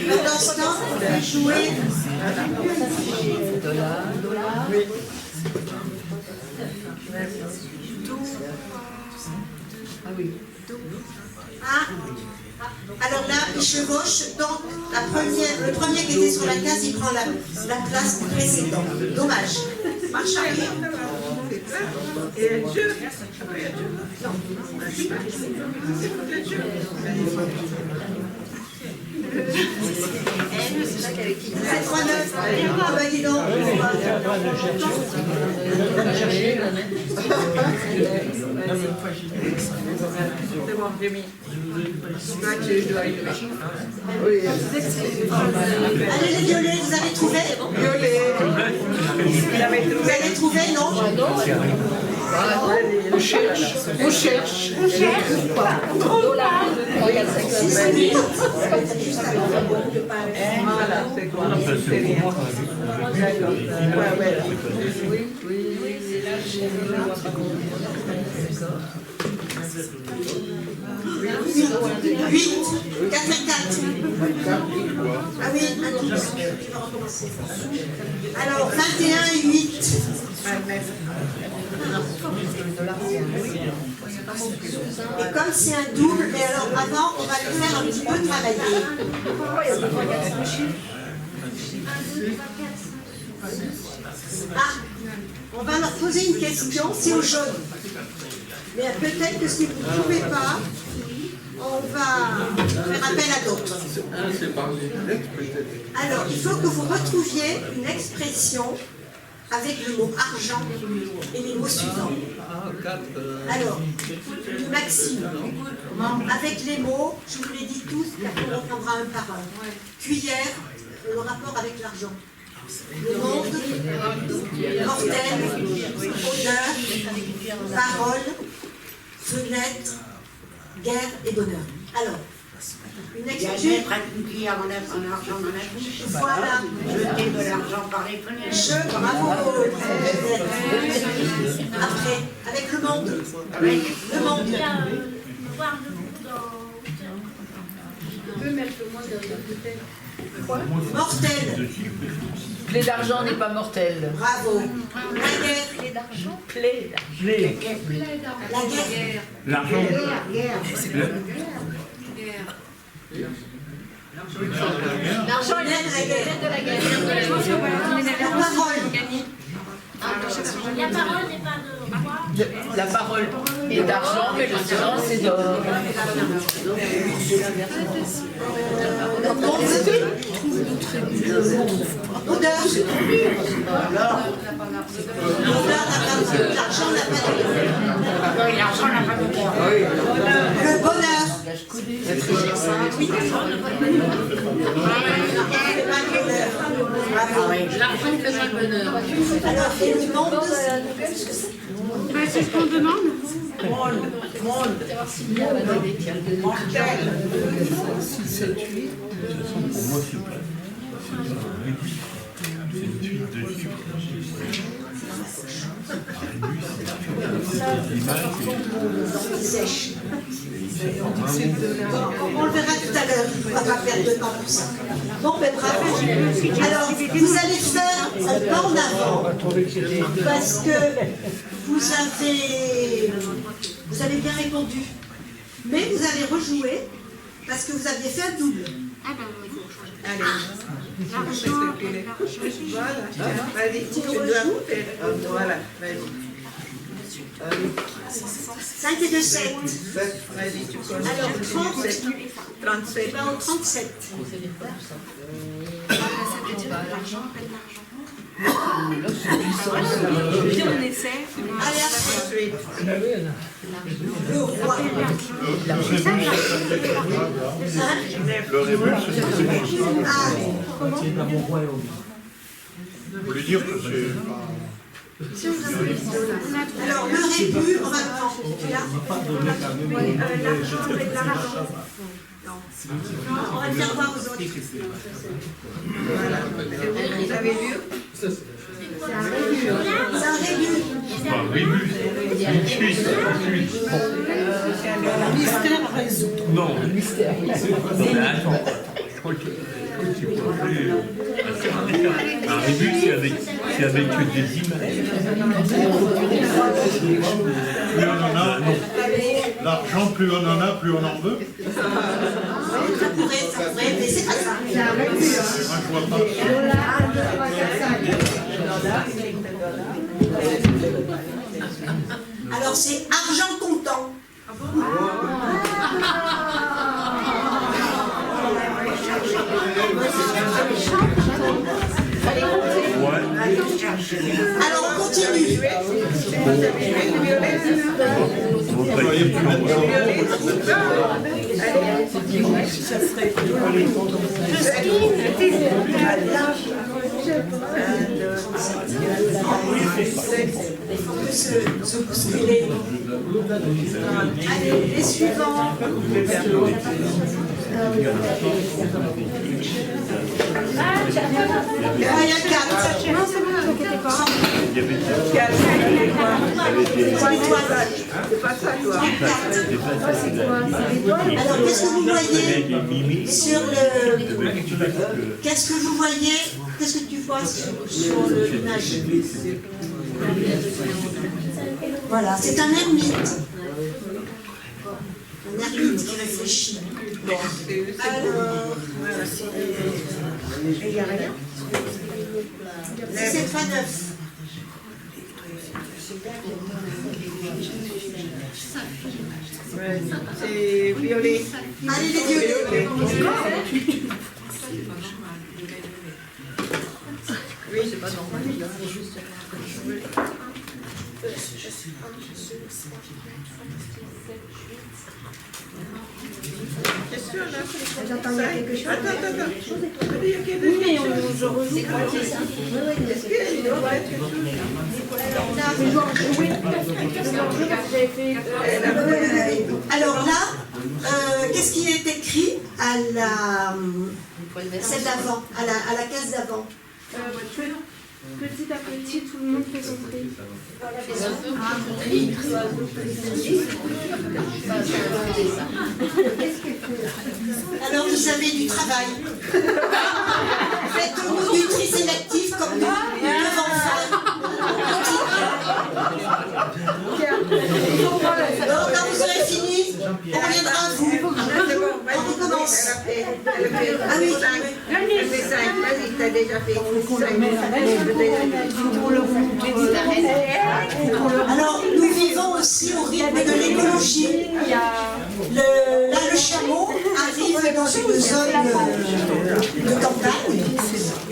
Pendant ce temps, vous pouvez jouer. Ah oui. Ah. Alors là, il chevauche, donc le premier qui était sur la case, il prend la place précédente. Dommage. Marche arrière. Et le jeu. Non. C'est 3-9. Ah bah dis donc. Allez les violets, vous avez trouvé? Vous avez trouvé, non? On cherche. Voilà, c'est quoi? C'est rien. D'accord. Oui. 8, 4 et 4. Ah oui, tu vas recommencer. Alors, 21 et 8. Et comme c'est un double, mais alors avant, on va le faire un petit peu travailler. Ah, on va leur poser une question, c'est au jaune. Mais peut-être que si vous ne pouvez pas, on va faire appel à d'autres. Alors, il faut que vous retrouviez une expression avec le mot argent et les mots suivants. Alors, une maxime. Avec les mots, je vous les dis tous, et après on reprendra un par un. Cuillère, le rapport avec l'argent. Le monde, mortel, odeur, parole, fenêtre, guerre et bonheur. Alors, une expression. Une cuillère en argent dans la bouche. Voilà. Jeter de l'argent par les fenêtres. Bravo. Après, avec le monde. Le monde. On peut mettre le monde dans le bouteille. Quoi? Mortel. Plaie d'argent n'est pas mortel. Bravo. La guerre. Plaie d'argent. Plaie d'argent. La guerre. L'argent. L'argent est de la guerre. La parole. La parole n'est pas de roi. La parole est d'argent, mais le silence c'est d'or. L'odeur. L'argent n'a pas de. L'argent n'a pas de droit. Le bonheur. Bravo. L'argent ne fait pas le bonheur. Alors, et le monde, C'est ce qu'on demande. Monde. Mortel. 6, 7, 8. Pour moi, c'est pas. C'est une suite de chiffres. sèche. On le verra tout à l'heure, on ne va pas perdre de temps pour ça. Bon, ben bravo. Alors, vous allez faire un pas en avant, parce que vous avez bien répondu. Mais vous allez rejouer, parce que vous aviez fait un double. Allez. Voilà. Vas-y, tu dois faire. Voilà, vas-y. 5 et 2, 7. Vas-y, tu connais. Alors, 37. Tu vas au 37. Puis on essaie. Allez, après. Le roi. Le rébus, c'est Ah, vous voulez dire que c'est pas... alors, le rébus, on va le prendre. Tu l'as? On va le faire voir aux autres. Voilà. Vous avez vu? C'est un rébus. C'est un rébus. C'est pas un rébus, c'est une suite. Mystère à résoudre. Non, le mystère. Non, mais attends. Je crois que c'est pour un rébus, c'est avec des images. Plus on en a, l'argent, plus on en a, plus on en veut. Ça pourrait, mais c'est pas ça. Moi, je vois pas. Alors, c'est argent comptant. Alors, on continue. Il faut que se bousculer. Allez, les suivants. Il y a 4. Non, c'est bon, ne t'inquiète pas. C'est pas ça, toi. Alors, qu'est-ce que vous voyez sur le... Qu'est-ce que vous voyez? Qu'est-ce que tu vois sur le nage? Voilà, c'est un ermite. Un ermite qui réfléchit. Alors... Il n'y a rien. 17 fois 9. C'est violet. Allez, les violets. Oui, c'est pas normal. Question là, j'entends quelque chose. Attends. Oui, mais je rejoue. C'est quoi ça? Alors là, qu'est-ce qui est écrit à celle d'avant, à la case d'avant? Petit à petit, tout le monde fait son tri. Alors vous avez du travail. Faites-nous du tri sélectif comme nous devons faire. Alors quand vous aurez fini, on reviendra à vous. On recommence. Ah oui. Elle fait 5, vas-y, t'as déjà fait 5. Alors, nous vivons aussi au rythme de l'écologie. Là, le chameau arrive dans une zone de campagne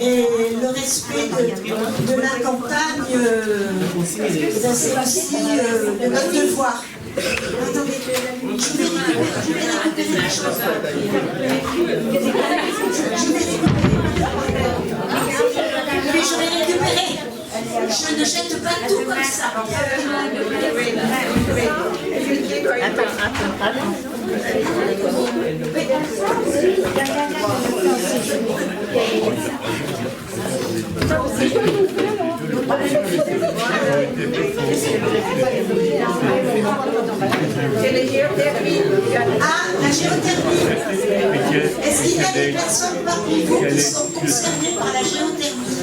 et le respect de la campagne, c'est aussi de notre devoir. Attendez, je vais récupérer la chose. Je vais récupérer. Ah, la géothermie. Est-ce qu'il y a des personnes parmi vous qui sont concernées par la géothermie?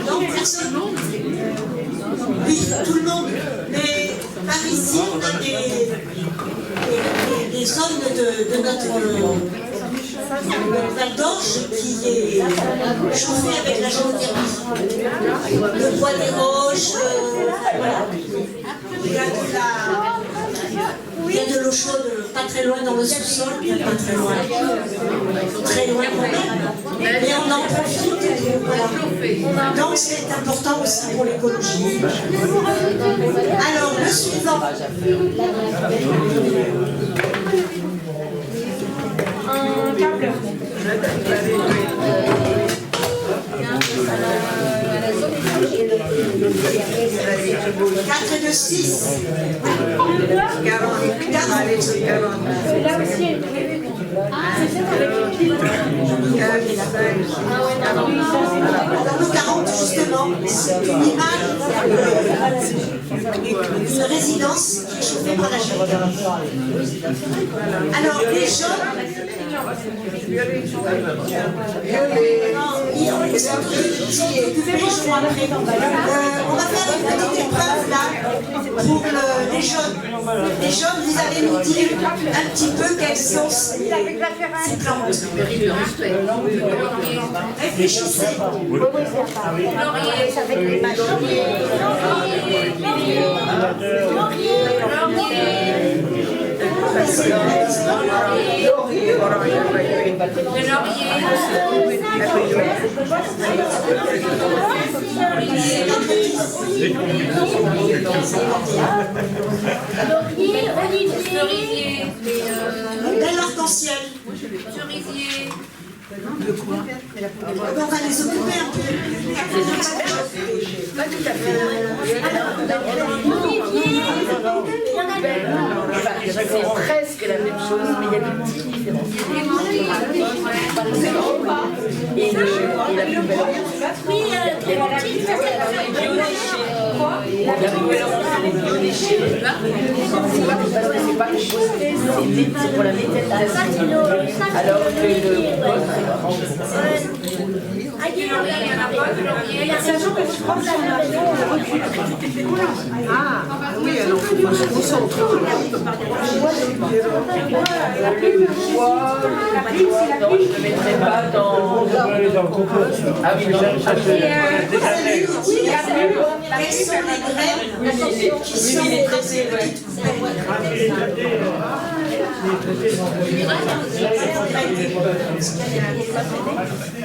Non, personne? Oui, tout le monde. Mais par ici, on a des zones de notre Val d'Orge qui est chauffée avec la géothermie. Le bois des roches, voilà. Il y a de l'eau chaude pas très loin dans le sous-sol, pas très loin quand même, mais on en profite. Voilà. Donc c'est important aussi pour l'écologie. Alors le suivant. Un câble. 4 de 6. 40. Là aussi, c'est ça avec les piles. Dans le 40, justement, c'est une image, une résidence qui est chauffée par la géothermie. Alors, les jeunes, ils sont occupés, je crois, après. On va faire une petite épreuve là pour les jeunes. Les jeunes, vous allez nous dire un petit peu quelles sont ces plantes. Réfléchissez. Cerisier, Bel arc-en-ciel. cerisier. On va les occuper un peu. Pas tout à fait. C'est presque la même chose, mais il y a des petites différences. Et la plus belle. Oui, Clémentine, ça c'est La plus belle, c'est les biodéchets. C'est pas composté, c'est pour la méthanisation. Alors que le compost, Sachant que je prends la maison, on recule. Ah, oui, alors il faut se concentrer. le poids, non, je ne le mettrai pas dans le compost. Ah oui, non, ça Quelles sont les graines qui sont les petites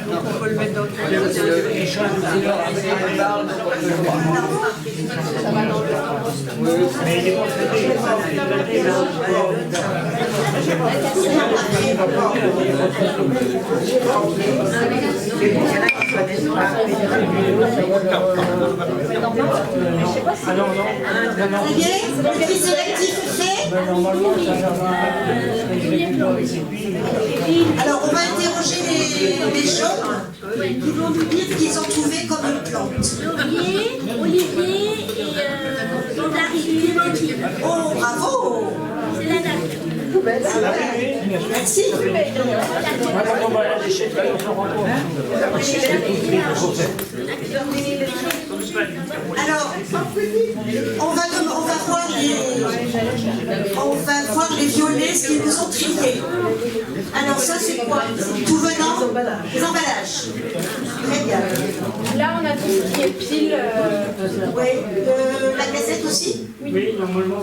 on peut le mettre dans le le tri sélectif fait. Alors on va interroger les jeunes qui vont nous dire qu'ils ont trouvé comme une plante. Laurier, olivier et clémentine. Oh, bravo! C'est la date. Merci. Alors, on va voir les violets, ce qu'ils nous ont triés. Alors ça c'est quoi? Tout venant? Les emballages. Très bien. Là, on a tout ce qui est pile. Oui, la cassette aussi? Oui, normalement.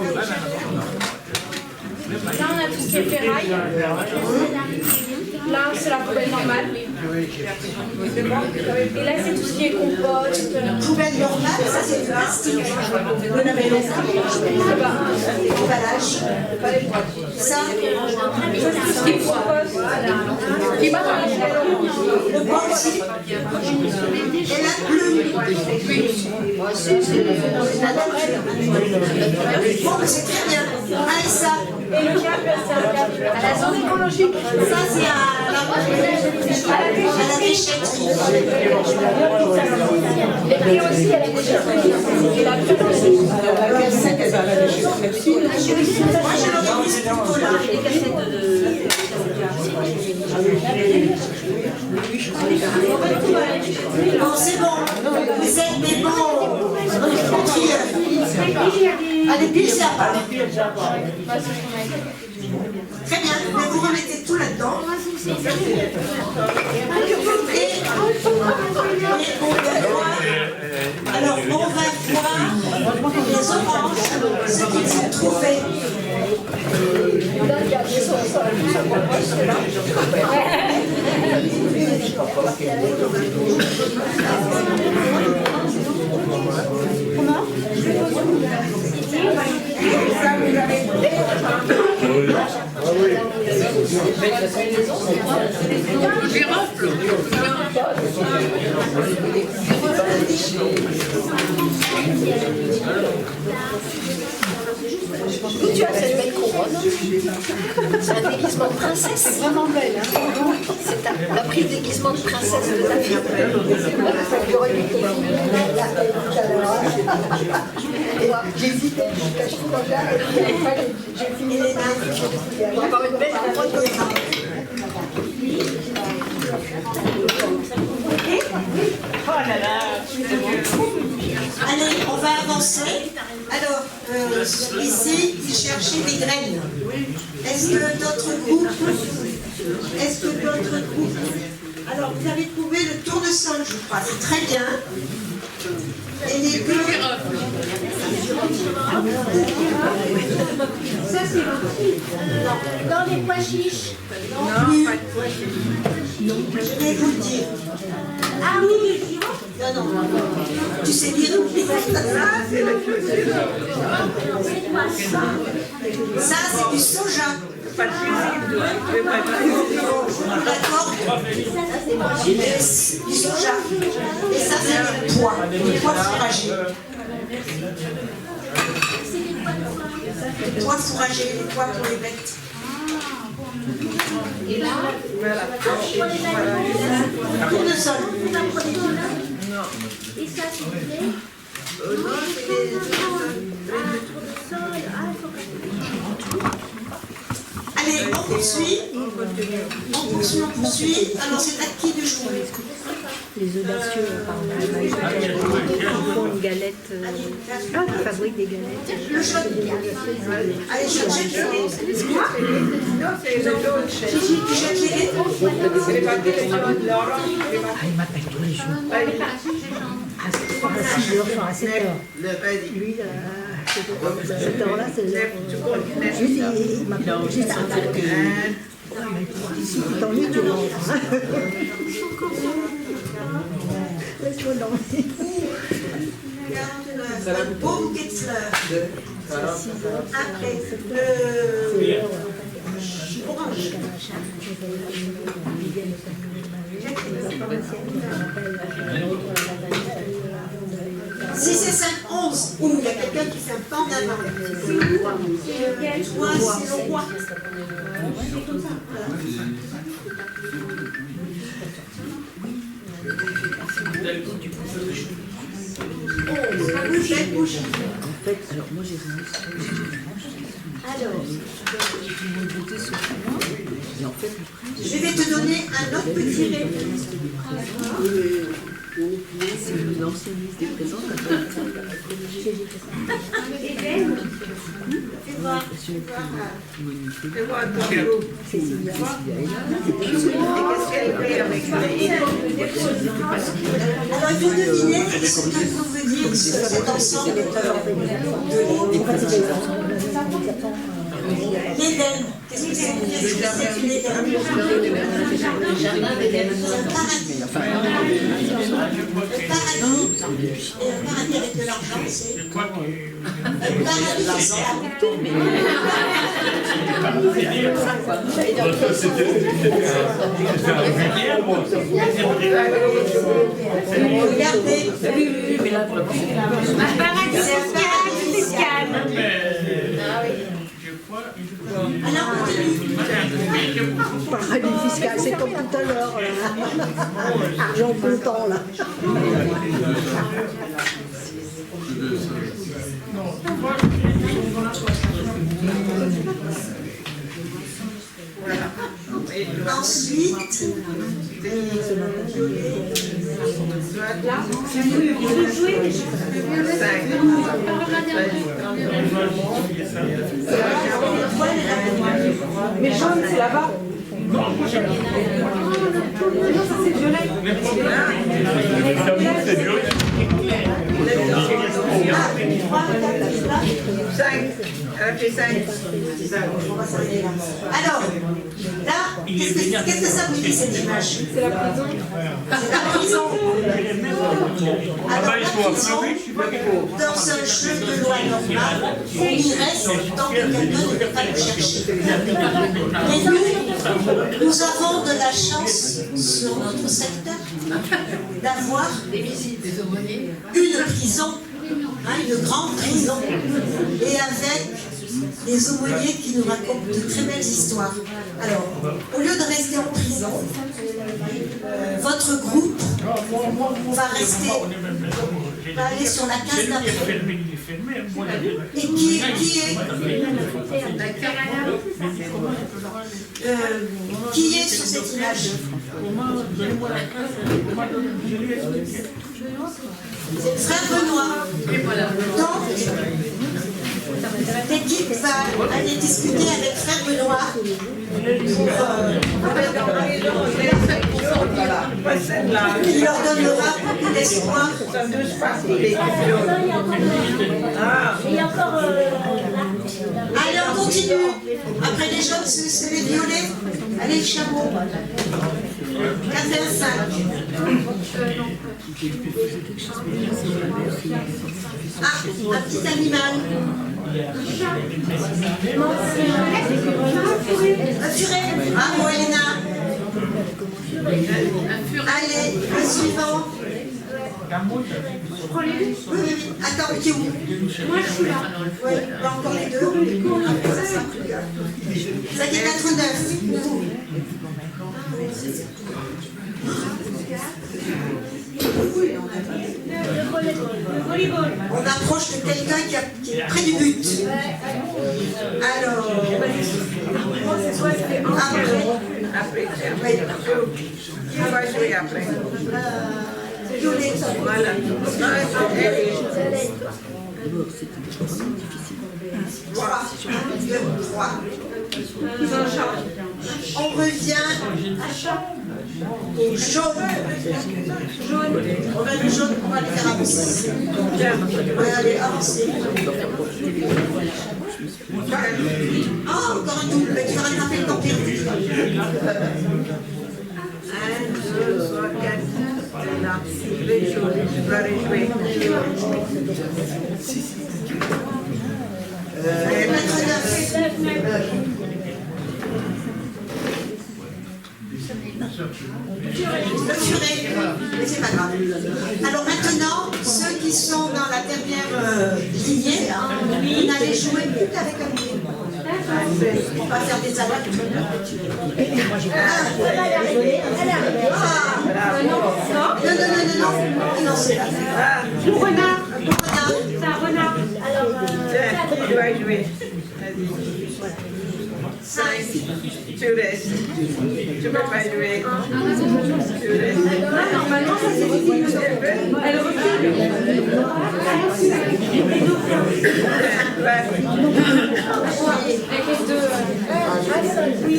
Là, on a tout ce qui est ferraille. Là, c'est la poubelle normale. Et là, c'est tout ce qui est compost. Poubelle normale, ça c'est du plastique. Vous n'avez pas emballage. Ça, tout ce qui est compost. Qui va dans les le bois aussi. Et la plume. Bon, c'est très bien. Allez, ça. Et le câble, c'est un câble à la zone écologique. Ça, c'est à la déchetterie. Et puis aussi, à la déchetterie. Et la plume aussi. Moi, je l'autorise plutôt là. Bon, c'est bon. Vous êtes des bons trieurs. Allez, pile ça. Très bien, mais vous remettez tout là-dedans. Alors, on va voir les oranges, ce qu'ils ont trouvé. Tu as cette belle couronne. C'est un déguisement de princesse. C'est vraiment belle. Hein, c'est la prise déguisement de princesse de ta fille. J'aurais dû te filmer la tout à l'heure. J'hésitais jusqu'à ce moment-là. Et puis après, j'ai fini les mains. Encore une belle couronne de ça. Oh là là. Allez, on va avancer. Alors, ici, ils cherchaient des graines. Est-ce que d'autres groupes Alors, vous avez trouvé le tournesol, je crois. C'est très bien. Et les Ça, c'est dans les pois chiches. Non, pas de pois chiches. Non, je vais vous le dire. Ah oui, non. Tu sais lire ça, c'est du soja. D'accord. Du soja. Et ça, c'est des pois fourragés. Les pois fourragés, les pois pour les bêtes. Et là, tournesol. Et ça, s'il vous plaît. Allez, on poursuit. On poursuit. Alors, c'est à qui de jouer? Les audacieux, pardon. Ils font une galette. Ils fabriquent des galettes. Le jaune. Allez, cherchez le jaune. Il m'appelle tous les jours. À 6 heures, à 7 heures. Lui, à cette heure-là, c'est l'heure. Il m'appelle juste à si tu t'ennuies, tu rentres. Laisse-moi danser. Baume Getzler. Après, orange. 6 et 5, 11. Ouh, il y a quelqu'un qui fait un pas en avant. C'est le roi. C'est le roi. Bouge. En fait, alors moi j'ai Alors, je vais te donner un autre petit réponse. C'est l'ancienne liste des présents quand on a Fais voir. Cécilia est là. Alors il faut deviner ce que veut dire cet ensemble de L'Éden. Qu'est-ce que c'est l'Éden? Le paradis. Le paradis avec de l'argent, c'est le paradis. Regardez. Un paradis fiscal. Alors, Paradis fiscal, c'est comme tout à l'heure. Argent comptant, là. Ensuite, Mais jaune, c'est là-bas. Non, ça c'est violet. C'est violet. 5. Elle a fait 5. Alors, là, qu'est-ce que ça vous dit cette image? C'est la prison. C'est la prison. Alors, la prison, dans un jeu de loi normal, on y reste tant que quelqu'un ne peut pas le chercher. Mais nous avons de la chance sur notre secteur d'avoir une prison, une grande prison, et avec des aumôniers qui nous racontent de très belles histoires. Alors, au lieu de rester en prison, votre groupe va aller sur la case d'après. Et qui est sur cette image? Frère Benoît. Donc, l'équipe va aller discuter avec Frère Benoît qui leur donnera beaucoup d'espoir. Allez, on continue. Après les jaunes, c'est les violets. Allez, le chameau. 4 et 5. Ah, un petit animal. Un furet. Ah, Moëna. Allez, le suivant. Je prends les deux. Oui. Attends, qui est où? Moi, je suis là. Oui, encore les deux. Après, ça sera plus grave. Ça qui est 89. On approche de quelqu'un qui est près du but. Alors, après. Qui va jouer après? Voilà. On revient au jaune. On va le jaune, on va le faire avancer. On va aller avancer. Ah, encore un double, mais tu vas rattraper le temps perdu. 1, 2, 3, 4. Là, les jaunes, je dois les jouer. Mettre 9. Le furet, mais c'est pas grave. Alors maintenant, ceux qui sont dans la dernière lignée, vous n'allez jouer plus qu'avec un lignée. On va faire des attaques. Non, c'est là. Mon renard. C'est un renard. Alors, tu vas jouer. 5. Tu restes. Tu peux pas jouer. Tu restes. Normalement, ça c'est difficile. Elle recule. Avec les deux. Oui.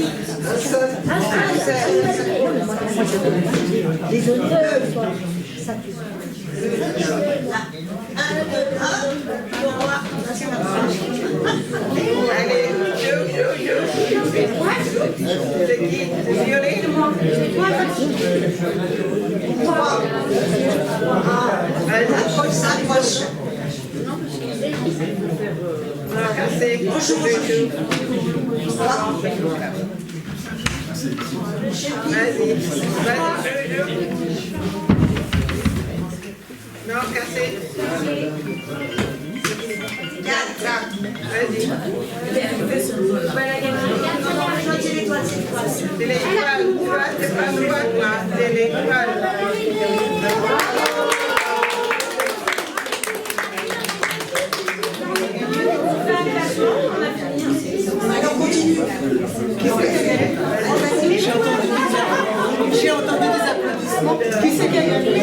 Les autres, ça Allez, 2. C'est qui? C'est Violet? Approche, s'approche. Bonjour. Vas-y. Non, cassé. Vas-y. C'est l'étoile, c'est l'étoile. C'est l'étoile, c'est pas toi, c'est l'étoile. Alors continue. J'ai entendu des applaudissements. Qui c'est qui a gagné?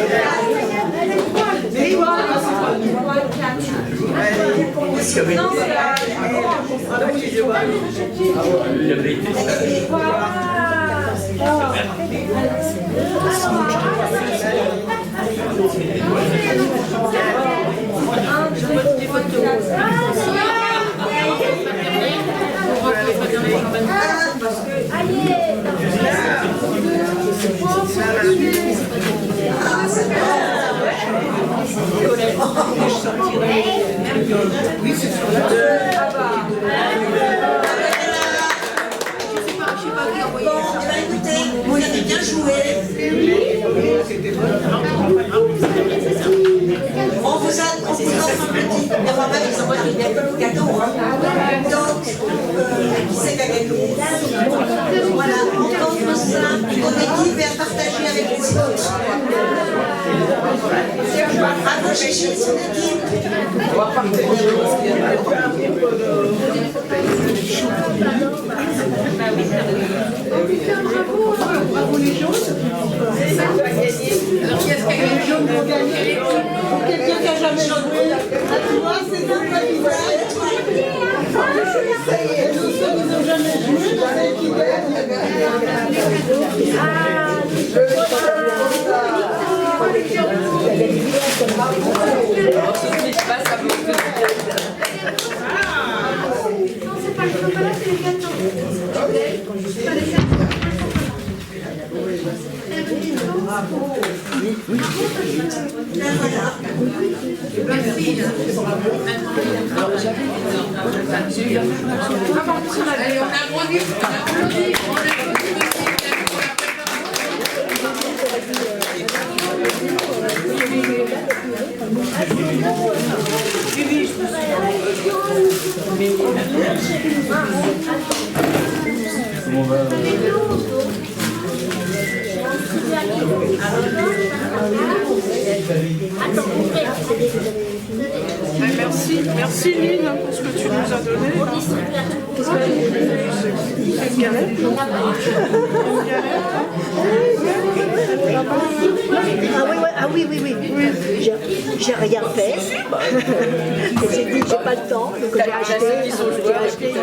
Oui, c'est sur la Bon, écoutez, vous avez bien joué. On vous offre un petit, enfin pas ils ont pas des cadeaux, hein. Donc, qui c'est qui a gagné? Voilà, on offre ça aux équipes et à partager avec les autres. À vos chéchis, son équipe. On va partager. Bravo les jaunes. C'est ça qui va gagner. Alors qu'est-ce que les jaunes vont gagner? Pour quelqu'un qui n'a jamais joué. Ah, tu vois, c'est ça qui va. Ça y est, tous ceux qui n'ont jamais joué, ceux qui gagnent. Non, c'est pas le chocolat, c'est les gâteaux. Allez, on applaudit. Merci Lynn pour ce que tu nous as donné. Une galette. Ah oui. J'ai rien fait. J'ai dit j'ai pas le temps, donc j'ai acheté.